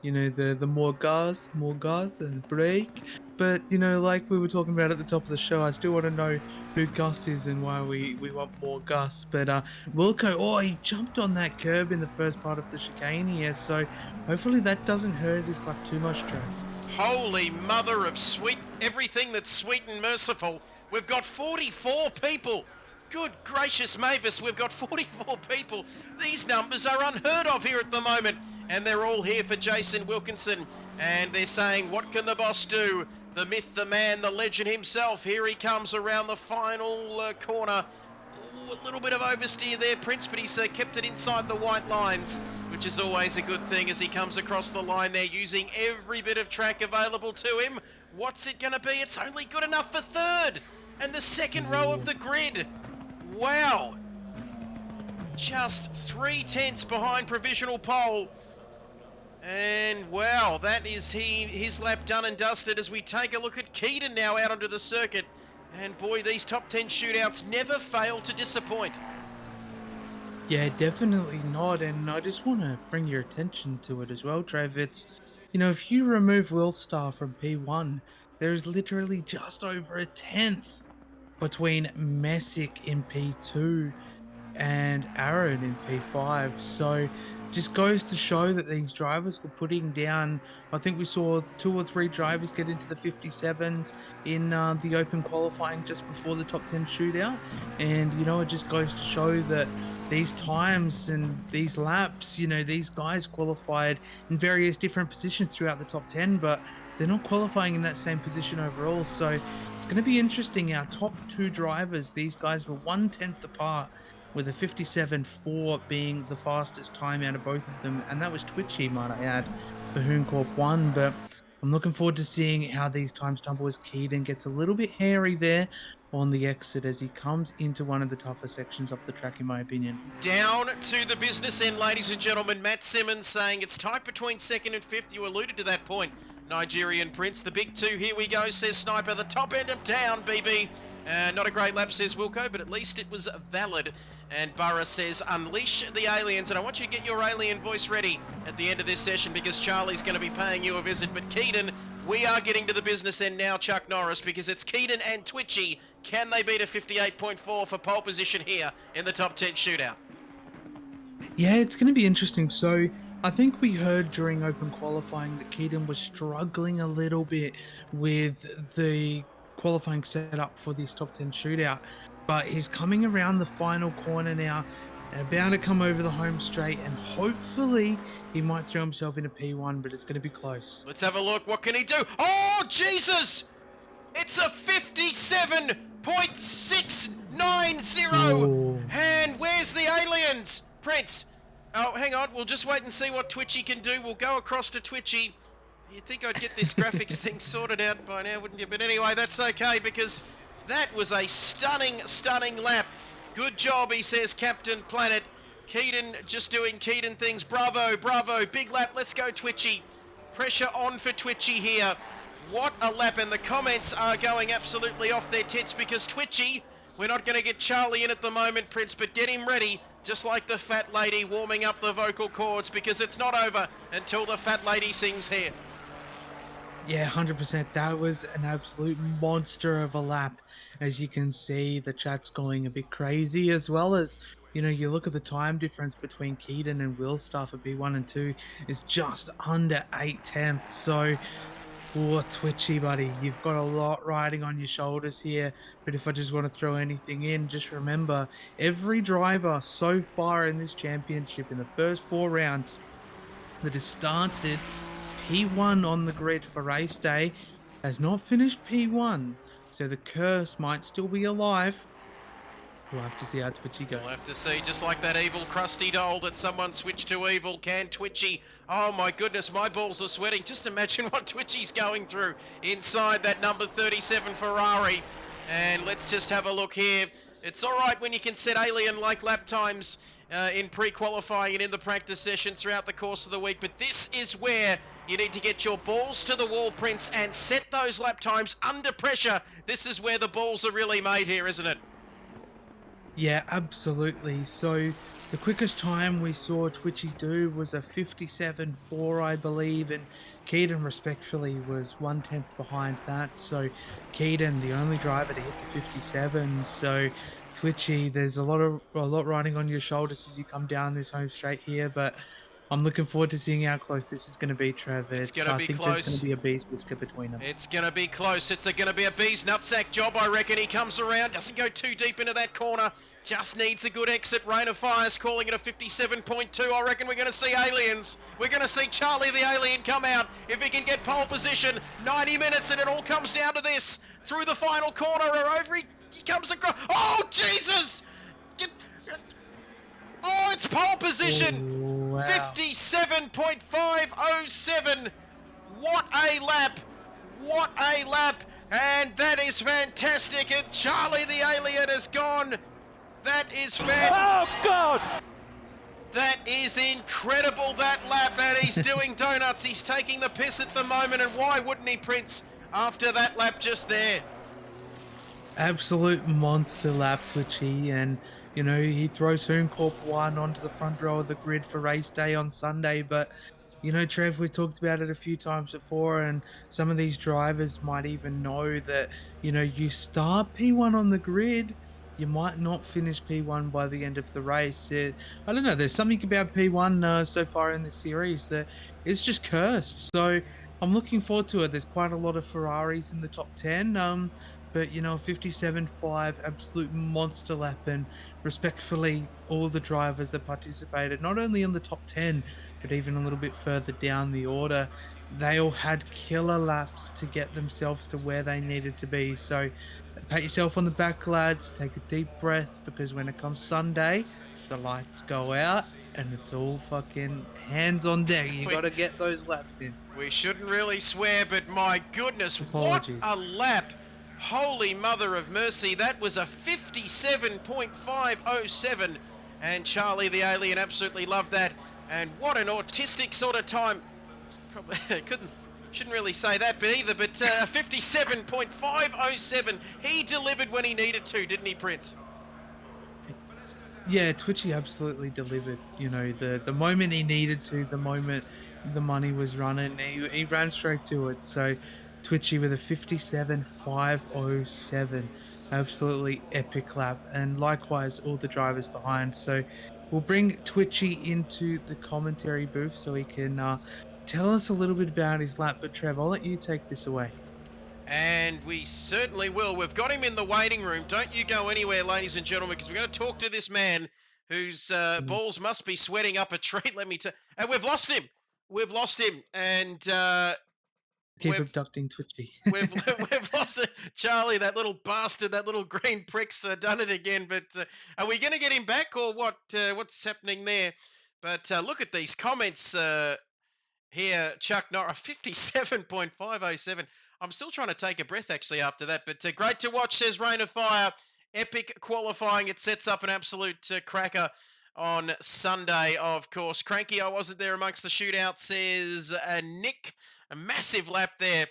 You know, the more gas and brake. But, you know, like we were talking about at the top of the show, I still want to know who Gus is and why we want more Gus. But Wilco, he jumped on that curb in the first part of the chicane here, so hopefully that doesn't hurt his lap too much, Trev. Holy mother of sweet, everything that's sweet and merciful. We've got 44 people. Good gracious Mavis, we've got 44 people. These numbers are unheard of here at the moment. and they're all here for Jason Wilkinson, and they're saying, what can the boss do? The myth, the man, the legend himself. Here he comes around the final corner. Ooh, a little bit of oversteer there, Prince, but he's kept it inside the white lines, which is always a good thing as he comes across the line there using every bit of track available to him. What's it going to be? It's only good enough for third and the second row of the grid. Wow. Just 3/10 behind provisional pole. And wow, that is his lap done and dusted as we take a look at Keaton now out onto the circuit. And boy, these top 10 shootouts never fail to disappoint. Yeah, definitely not. And I just want to bring your attention to it as well, Trev. It's, you know, if you remove Willstar from P1, there's literally just over a tenth between Messick in P2 and Aaron in P5. So just goes to show that these drivers were putting down, I think we saw 2 or 3 drivers get into the 57s in the open qualifying just before the top 10 shootout. And, you know, it just goes to show that these times and these laps, you know, these guys qualified in various different positions throughout the top 10, but they're not qualifying in that same position overall. So it's going to be interesting. Our top 2 drivers, these guys were 1/10 apart, with a 57.4 being the fastest time out of both of them, and that was Twitchy, might I add, for Hooncorp 1. But I'm looking forward to seeing how these times tumble as Keaton gets a little bit hairy there on the exit as he comes into one of the tougher sections of the track, in my opinion. Down to the business end, ladies and gentlemen. Matt Simmons saying it's tight between second and fifth. You alluded to that point, Nigerian Prince. The big 2, here we go, says Sniper. The top end of town, BB. Not a great lap, says Wilco, but at least it was valid. And Burra says, unleash the aliens. And I want you to get your alien voice ready at the end of this session because Charlie's going to be paying you a visit. But Keaton, we are getting to the business end now, Chuck Norris, because it's Keaton and Twitchy. Can they beat a 58.4 for pole position here in the top 10 shootout? Yeah, it's going to be interesting. So I think we heard during open qualifying that Keaton was struggling a little bit with the qualifying setup for this top 10 shootout, but he's coming around the final corner now, about to come over the home straight, and hopefully he might throw himself into P1, but it's going to be close. Let's have a look. What can he do? Oh, Jesus! It's a 57.690! Ooh. And where's the aliens? Prince. Oh, hang on. We'll just wait and see what Twitchy can do. We'll go across to Twitchy. You'd think I'd get this graphics thing sorted out by now, wouldn't you? But anyway, that's okay because that was a stunning lap. Good job, he says, Captain Planet. Keaton just doing Keaton things. Bravo, bravo. Big lap. Let's go, Twitchy. Pressure on for Twitchy here. What a lap. And the comments are going absolutely off their tits because Twitchy, we're not going to get Charlie in at the moment, Prince, but get him ready. Just like the fat lady warming up the vocal cords because it's not over until the fat lady sings here. Yeah, 100%. That was an absolute monster of a lap. As you can see, the chat's going a bit crazy, as well as, you know, you look at the time difference between Keaton and Willstar for P1 and 2 is just under 8/10. So, oh, Twitchy, buddy, you've got a lot riding on your shoulders here. But if I just want to throw anything in, just remember, every driver so far in this championship in the first 4 rounds that has started P1 on the grid for race day has not finished P1, so the curse might still be alive. We'll have to see how Twitchy goes. We'll have to see, just like that evil crusty doll that someone switched to evil. Can Twitchy? Oh my goodness, my balls are sweating. Just imagine what Twitchy's going through inside that number 37 Ferrari. And let's just have a look here. It's all right when you can set alien-like lap times in pre-qualifying and in the practice sessions throughout the course of the week, but this is where you need to get your balls to the wall, Prince, and set those lap times under pressure. This is where the balls are really made here, isn't it? Yeah, absolutely. So the quickest time we saw Twitchy do was a 57.4, I believe, and Keaton respectfully was 1/10 behind that. So Keaton, the only driver to hit the 57. So Twitchy, there's a lot riding on your shoulders as you come down this home straight here, but I'm looking forward to seeing how close this is going to be, Trev. It's gonna I be think there's going close. to be a beast whisker between them. It's going to be close. It's going to be a bee's nutsack job, I reckon. He comes around, doesn't go too deep into that corner, just needs a good exit. Rain of Fire's calling it a 57.2. I reckon we're going to see aliens. We're going to see Charlie the Alien come out. If he can get pole position, 90 minutes, and it all comes down to this. Through the final corner, or over he comes across. Oh, Jesus! Oh, it's pole position! Oh, wow. 57.507. What a lap! What a lap! And that is fantastic. And Charlie the Alien has gone. That is Oh, God! That is incredible, that lap, and he's doing donuts. He's taking the piss at the moment, and why wouldn't he, Prince, after that lap just there? Absolute monster lap, Twitchy, and you know he throws Hooncorp 1 onto the front row of the grid for race day on Sunday. But you know, Trev, we talked about it a few times before, and some of these drivers might even know that you know you start P1 on the grid, you might not finish P1 by the end of the race. I don't know. There's something about P1 so far in the series that it's just cursed. So I'm looking forward to it. There's quite a lot of Ferraris in the top 10. But you know, 57.5, absolute monster lap, and respectfully, all the drivers that participated, not only in the top 10, but even a little bit further down the order, they all had killer laps to get themselves to where they needed to be. So, pat yourself on the back, lads. Take a deep breath, because when it comes Sunday, the lights go out, and it's all fucking hands on deck. You got to get those laps in. We shouldn't really swear, but my goodness, Apologies. what a lap! Holy mother of mercy, that was a 57.507, and Charlie the Alien absolutely loved that. And what an autistic sort of time. Probably shouldn't really say that, but either. But 57.507, he delivered when he needed to, didn't he, Prince? Yeah, Twitchy absolutely delivered. You know, the moment he needed to, the moment the money was running, he ran straight to it. So Twitchy with a 57.507, absolutely epic lap, and likewise all the drivers behind. So we'll bring Twitchy into the commentary booth so he can tell us a little bit about his lap. But Trev, I'll let you take this away. And we certainly will. We've got him in the waiting room. Don't you go anywhere, ladies and gentlemen, because we're going to talk to this man whose balls must be sweating up a treat, let me tell. And we've lost him. We've lost him. And Keep abducting Twitchy. we've lost it. Charlie, that little bastard, that little green prick's done it again. But are we going to get him back, or what? What's happening there? But look at these comments here. Chuck Norris, 57.507. I'm still trying to take a breath, actually, after that. But great to watch, says Rain of Fire. Epic qualifying. It sets up an absolute cracker on Sunday, of course. Cranky, I wasn't there amongst the shootout, says Nick. A massive lap there.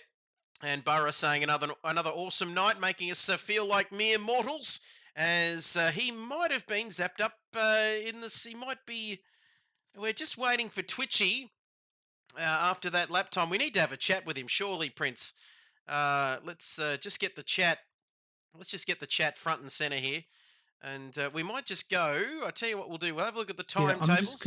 And Burra saying another awesome night, making us feel like mere mortals, as he might have been zapped up in this. He might be. We're just waiting for Twitchy after that lap time. We need to have a chat with him, surely, Prince. Let's just get the chat. Let's just get the chat front and center here, and we might just go. I tell you what we'll do. We'll have a look at the timetables.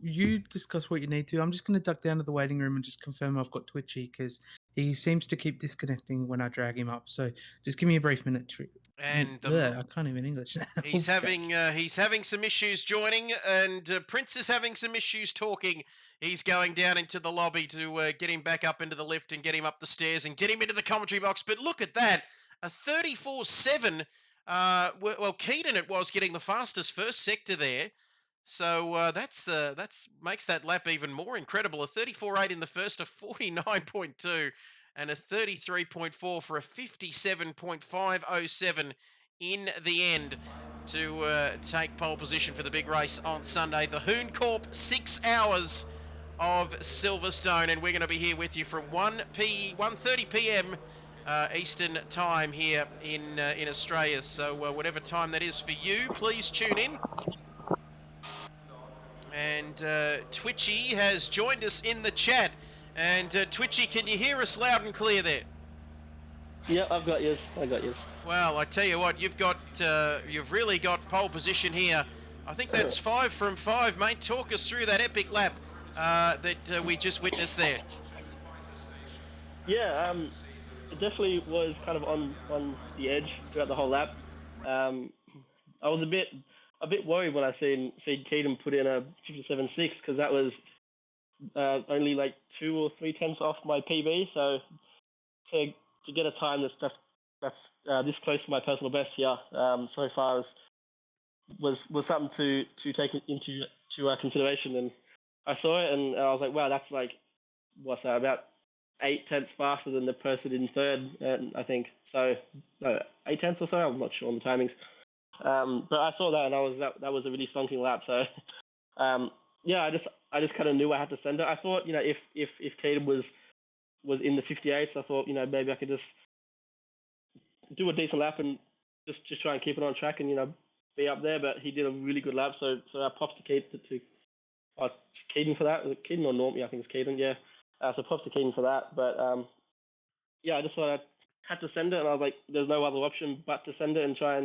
You discuss what you need to. I'm just gonna duck down to the waiting room and just confirm I've got Twitchy, because he seems to keep disconnecting when I drag him up. So just give me a brief minute. And I can't even English now. he's having some issues joining, and Prince is having some issues talking. He's going down into the lobby to get him back up into the lift and get him up the stairs and get him into the commentary box. But look at that, a 34.7. Well, Keaton it was getting the fastest first sector there. So that's makes that lap even more incredible. A 34.8 in the first, a 49.2, and a 33.4 for a 57.507 in the end to take pole position for the big race on Sunday. The Hooncorp 6 hours of Silverstone, and we're going to be here with you from 1:30 p.m. Eastern time here in Australia. So whatever time that is for you, please tune in. And Twitchy has joined us in the chat. And Twitchy, can you hear us loud and clear there? Yeah, I've got yours. I got yours. Well, I tell you what, you've really got pole position here I think that's 5 from 5, mate. Talk us through that epic lap that we just witnessed there. Yeah, it definitely was kind of on the edge throughout the whole lap. I was a bit worried when I seen Keaton put in a 57.6 because that was only like 2 or 3 tenths off my PB. So to get a time that's this close to my personal best here so far was something to take into consideration. And I saw it and I was like, wow, that's like what's that, about 8 tenths faster than the person in third, I think. So no, 8 tenths or so. I'm not sure on the timings. But I saw that and that was a really stonking lap. So yeah, I just kind of knew I had to send it. I thought, if Keaton was in the 58s, I thought, maybe I could just do a decent lap and just try and keep it on track and be up there. But he did a really good lap. So props to Keaton for that. Was it Keaton or Norm? Yeah, I think it's Keaton. Yeah. So props to Keaton for that. But yeah, I just thought I had to send it, and I was like, there's no other option but to send it and try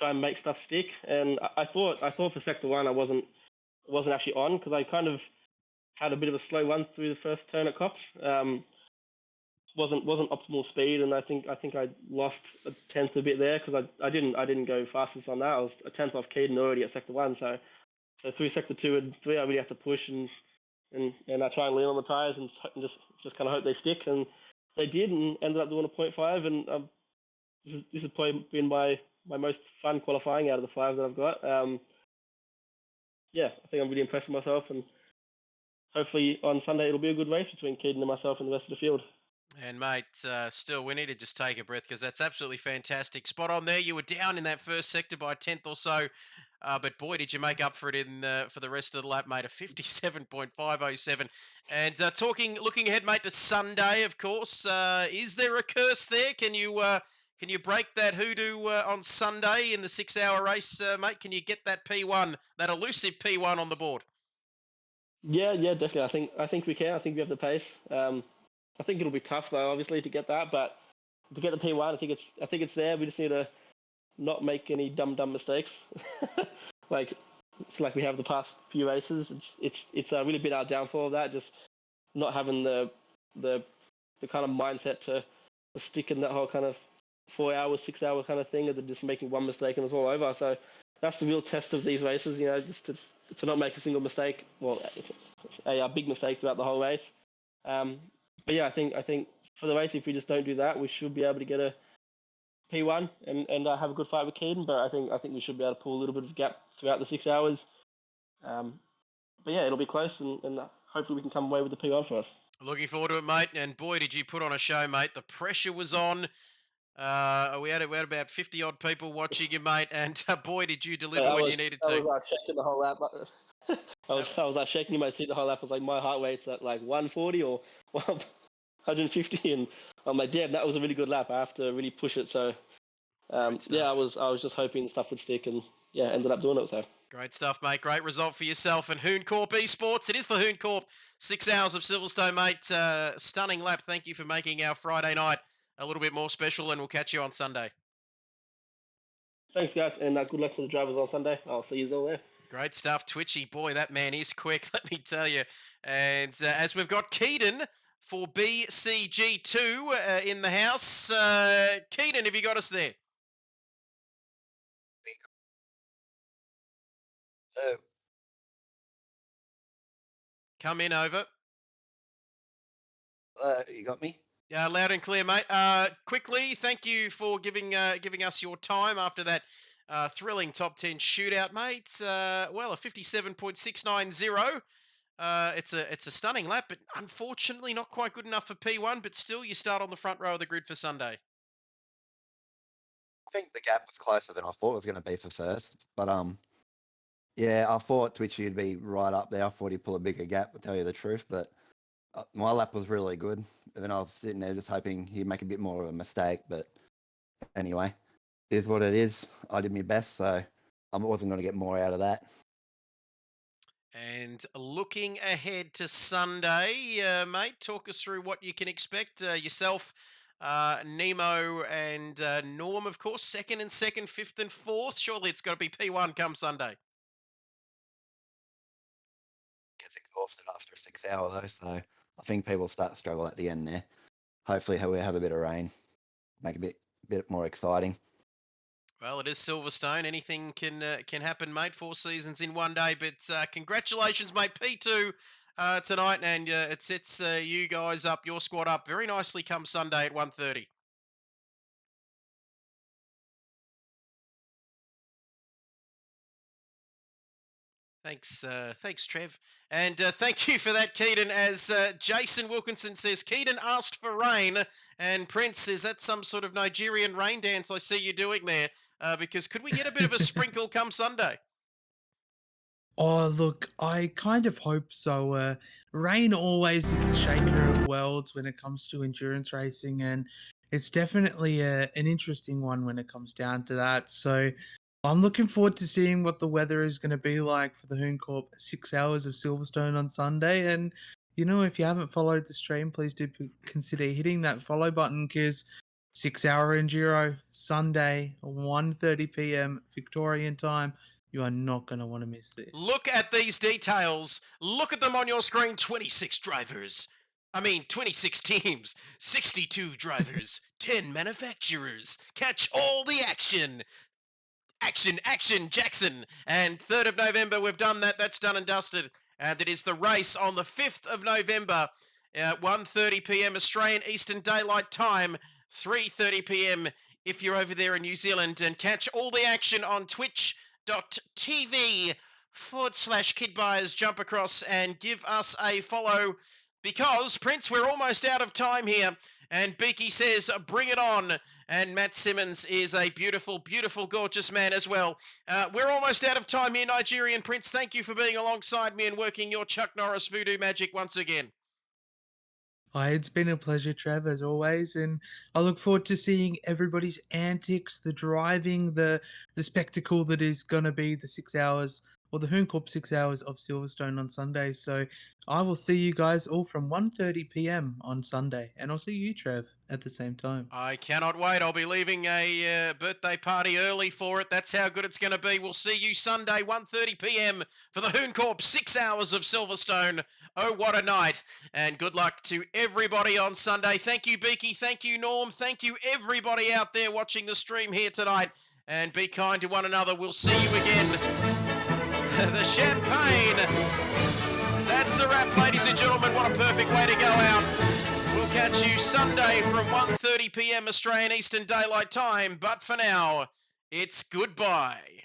and make stuff stick. And I thought for sector one I wasn't actually on because I kind of had a bit of a slow run through the first turn at Cops. Wasn't optimal speed, and I think I lost a tenth a bit there because I didn't go fastest on that. I was a tenth off Keaton already at sector one, so through sector 2 and 3 I really have to push and I try and lean on the tires and just kind of hope they stick, and they did, and ended up doing a 0.5, and this has probably been my most fun qualifying out of the 5 that I've got. Yeah, I think I'm really impressed with myself, and hopefully on Sunday it'll be a good race between Keaton and myself and the rest of the field. And mate, still, we need to just take a breath because that's absolutely fantastic. Spot on there. You were down in that first sector by a tenth or so, but boy, did you make up for it in for the rest of the lap, mate. A 57.507. And looking ahead, mate, to Sunday, of course. Is there a curse there? Can you break that hoodoo on Sunday in the 6-hour race, mate? Can you get that P1, that elusive P1 on the board? Yeah, definitely. I think we can. I think we have the pace. I think it'll be tough though, obviously, to get that, but to get the P1, I think it's there. We just need to not make any dumb mistakes. like it's like we have the past few races. It's really been our downfall of that, just not having the kind of mindset to stick in that whole kind of 4 hour, 6 hour kind of thing, and then just making one mistake and it's all over. So that's the real test of these races, just to not make a single mistake, well, a big mistake throughout the whole race. But yeah, I think for the race, if we just don't do that, we should be able to get a P1 and have a good fight with Keaton. But I think we should be able to pull a little bit of a gap throughout the 6 hours. But yeah, it'll be close, and hopefully we can come away with the P1 for us. Looking forward to it, mate. And boy, did you put on a show, mate. The pressure was on. We had about 50 odd people watching you, mate, and boy, did you deliver when you needed to. I was shaking the whole lap. I was shaking in my seat the whole lap. I was like, my heart rate's at like 140 or 150, and I'm like, damn, that was a really good lap. I have to really push it. So yeah, I was just hoping stuff would stick, and yeah, ended up doing it. So great stuff, mate. Great result for yourself and Hooncorp Esports. It is the Hooncorp 6 hours of Silverstone, mate. Stunning lap. Thank you for making our Friday night a little bit more special, and we'll catch you on Sunday. Thanks, guys, and good luck to the drivers on Sunday. I'll see you all there. Great stuff, Twitchy. Boy, that man is quick, let me tell you. And as we've got Keaton for BCG2 in the house. Keaton, have you got us there? Come in, over. You got me? Yeah, loud and clear, mate. Quickly, thank you for giving us your time after that thrilling top 10 shootout, mate. Well, a 57.690. It's a stunning lap, but unfortunately not quite good enough for P1. But still, you start on the front row of the grid for Sunday. I think the gap was closer than I thought it was going to be for first, but yeah, I thought Twitchy would be right up there. I thought he'd pull a bigger gap, to tell you the truth, but my lap was really good. And I was sitting there just hoping he'd make a bit more of a mistake, but anyway, it is what it is. I did my best, so I wasn't going to get more out of that. And looking ahead to Sunday, mate, talk us through what you can expect. Yourself, Nemo, and Norm, of course, second, fifth, and fourth. Surely it's got to be P1 come Sunday. exhausted after a 6 hour though, so I think people start to struggle at the end there. Hopefully we have a bit of rain, make it a bit more exciting. Well, it is Silverstone. Anything can happen, mate. 4 seasons in one day. But congratulations, mate. P2 tonight, and it sets you guys up, your squad up, very nicely come Sunday at 1:30. Thanks, Trev, and thank you for that, Keaton. As Jason Wilkinson says, Keaton asked for rain, and Prince says that's some sort of Nigerian rain dance I see you doing there. Because could we get a bit of a sprinkle come Sunday? Oh, look, I kind of hope so. Rain always is the shaker of worlds when it comes to endurance racing, and it's definitely an interesting one when it comes down to that. So I'm looking forward to seeing what the weather is going to be like for the Hooncorp 6 hours of Silverstone on Sunday. And, if you haven't followed the stream, please do consider hitting that follow button because 6 hour enduro Sunday, 1:30 p.m. Victorian time. You are not going to want to miss this. Look at these details. Look at them on your screen. 26 drivers. 26 teams, 62 drivers, 10 manufacturers. Catch all the action. Action, Jackson. And 3rd of November, we've done that. That's done and dusted. And it is the race on the 5th of November at 1:30 p.m. Australian Eastern Daylight Time, 3:30 p.m. if you're over there in New Zealand. And catch all the action on twitch.tv/KidBuyers. Jump across and give us a follow because, Prince, we're almost out of time here. And Beaky says, bring it on. And Matt Simmons is a beautiful, beautiful, gorgeous man as well. We're almost out of time here, Nigerian Prince. Thank you for being alongside me and working your Chuck Norris voodoo magic once again. Hi, it's been a pleasure, Trev, as always, and I look forward to seeing everybody's antics, the driving, the spectacle that is going to be the 6 hours, or the Hooncorp 6 hours of Silverstone on Sunday. So I will see you guys all from 1:30 p.m. on Sunday, and I'll see you, Trev, at the same time. I cannot wait. I'll be leaving a birthday party early for it. That's how good it's going to be. We'll see you Sunday, 1:30 p.m. for the Hooncorp 6 hours of Silverstone. Oh, what a night. And good luck to everybody on Sunday. Thank you, Beaky. Thank you, Norm. Thank you, everybody out there watching the stream here tonight. And be kind to one another. We'll see you again. The champagne. That's a wrap, ladies and gentlemen. What a perfect way to go out. We'll catch you Sunday from 1:30 p.m. Australian Eastern Daylight Time. But for now, it's goodbye.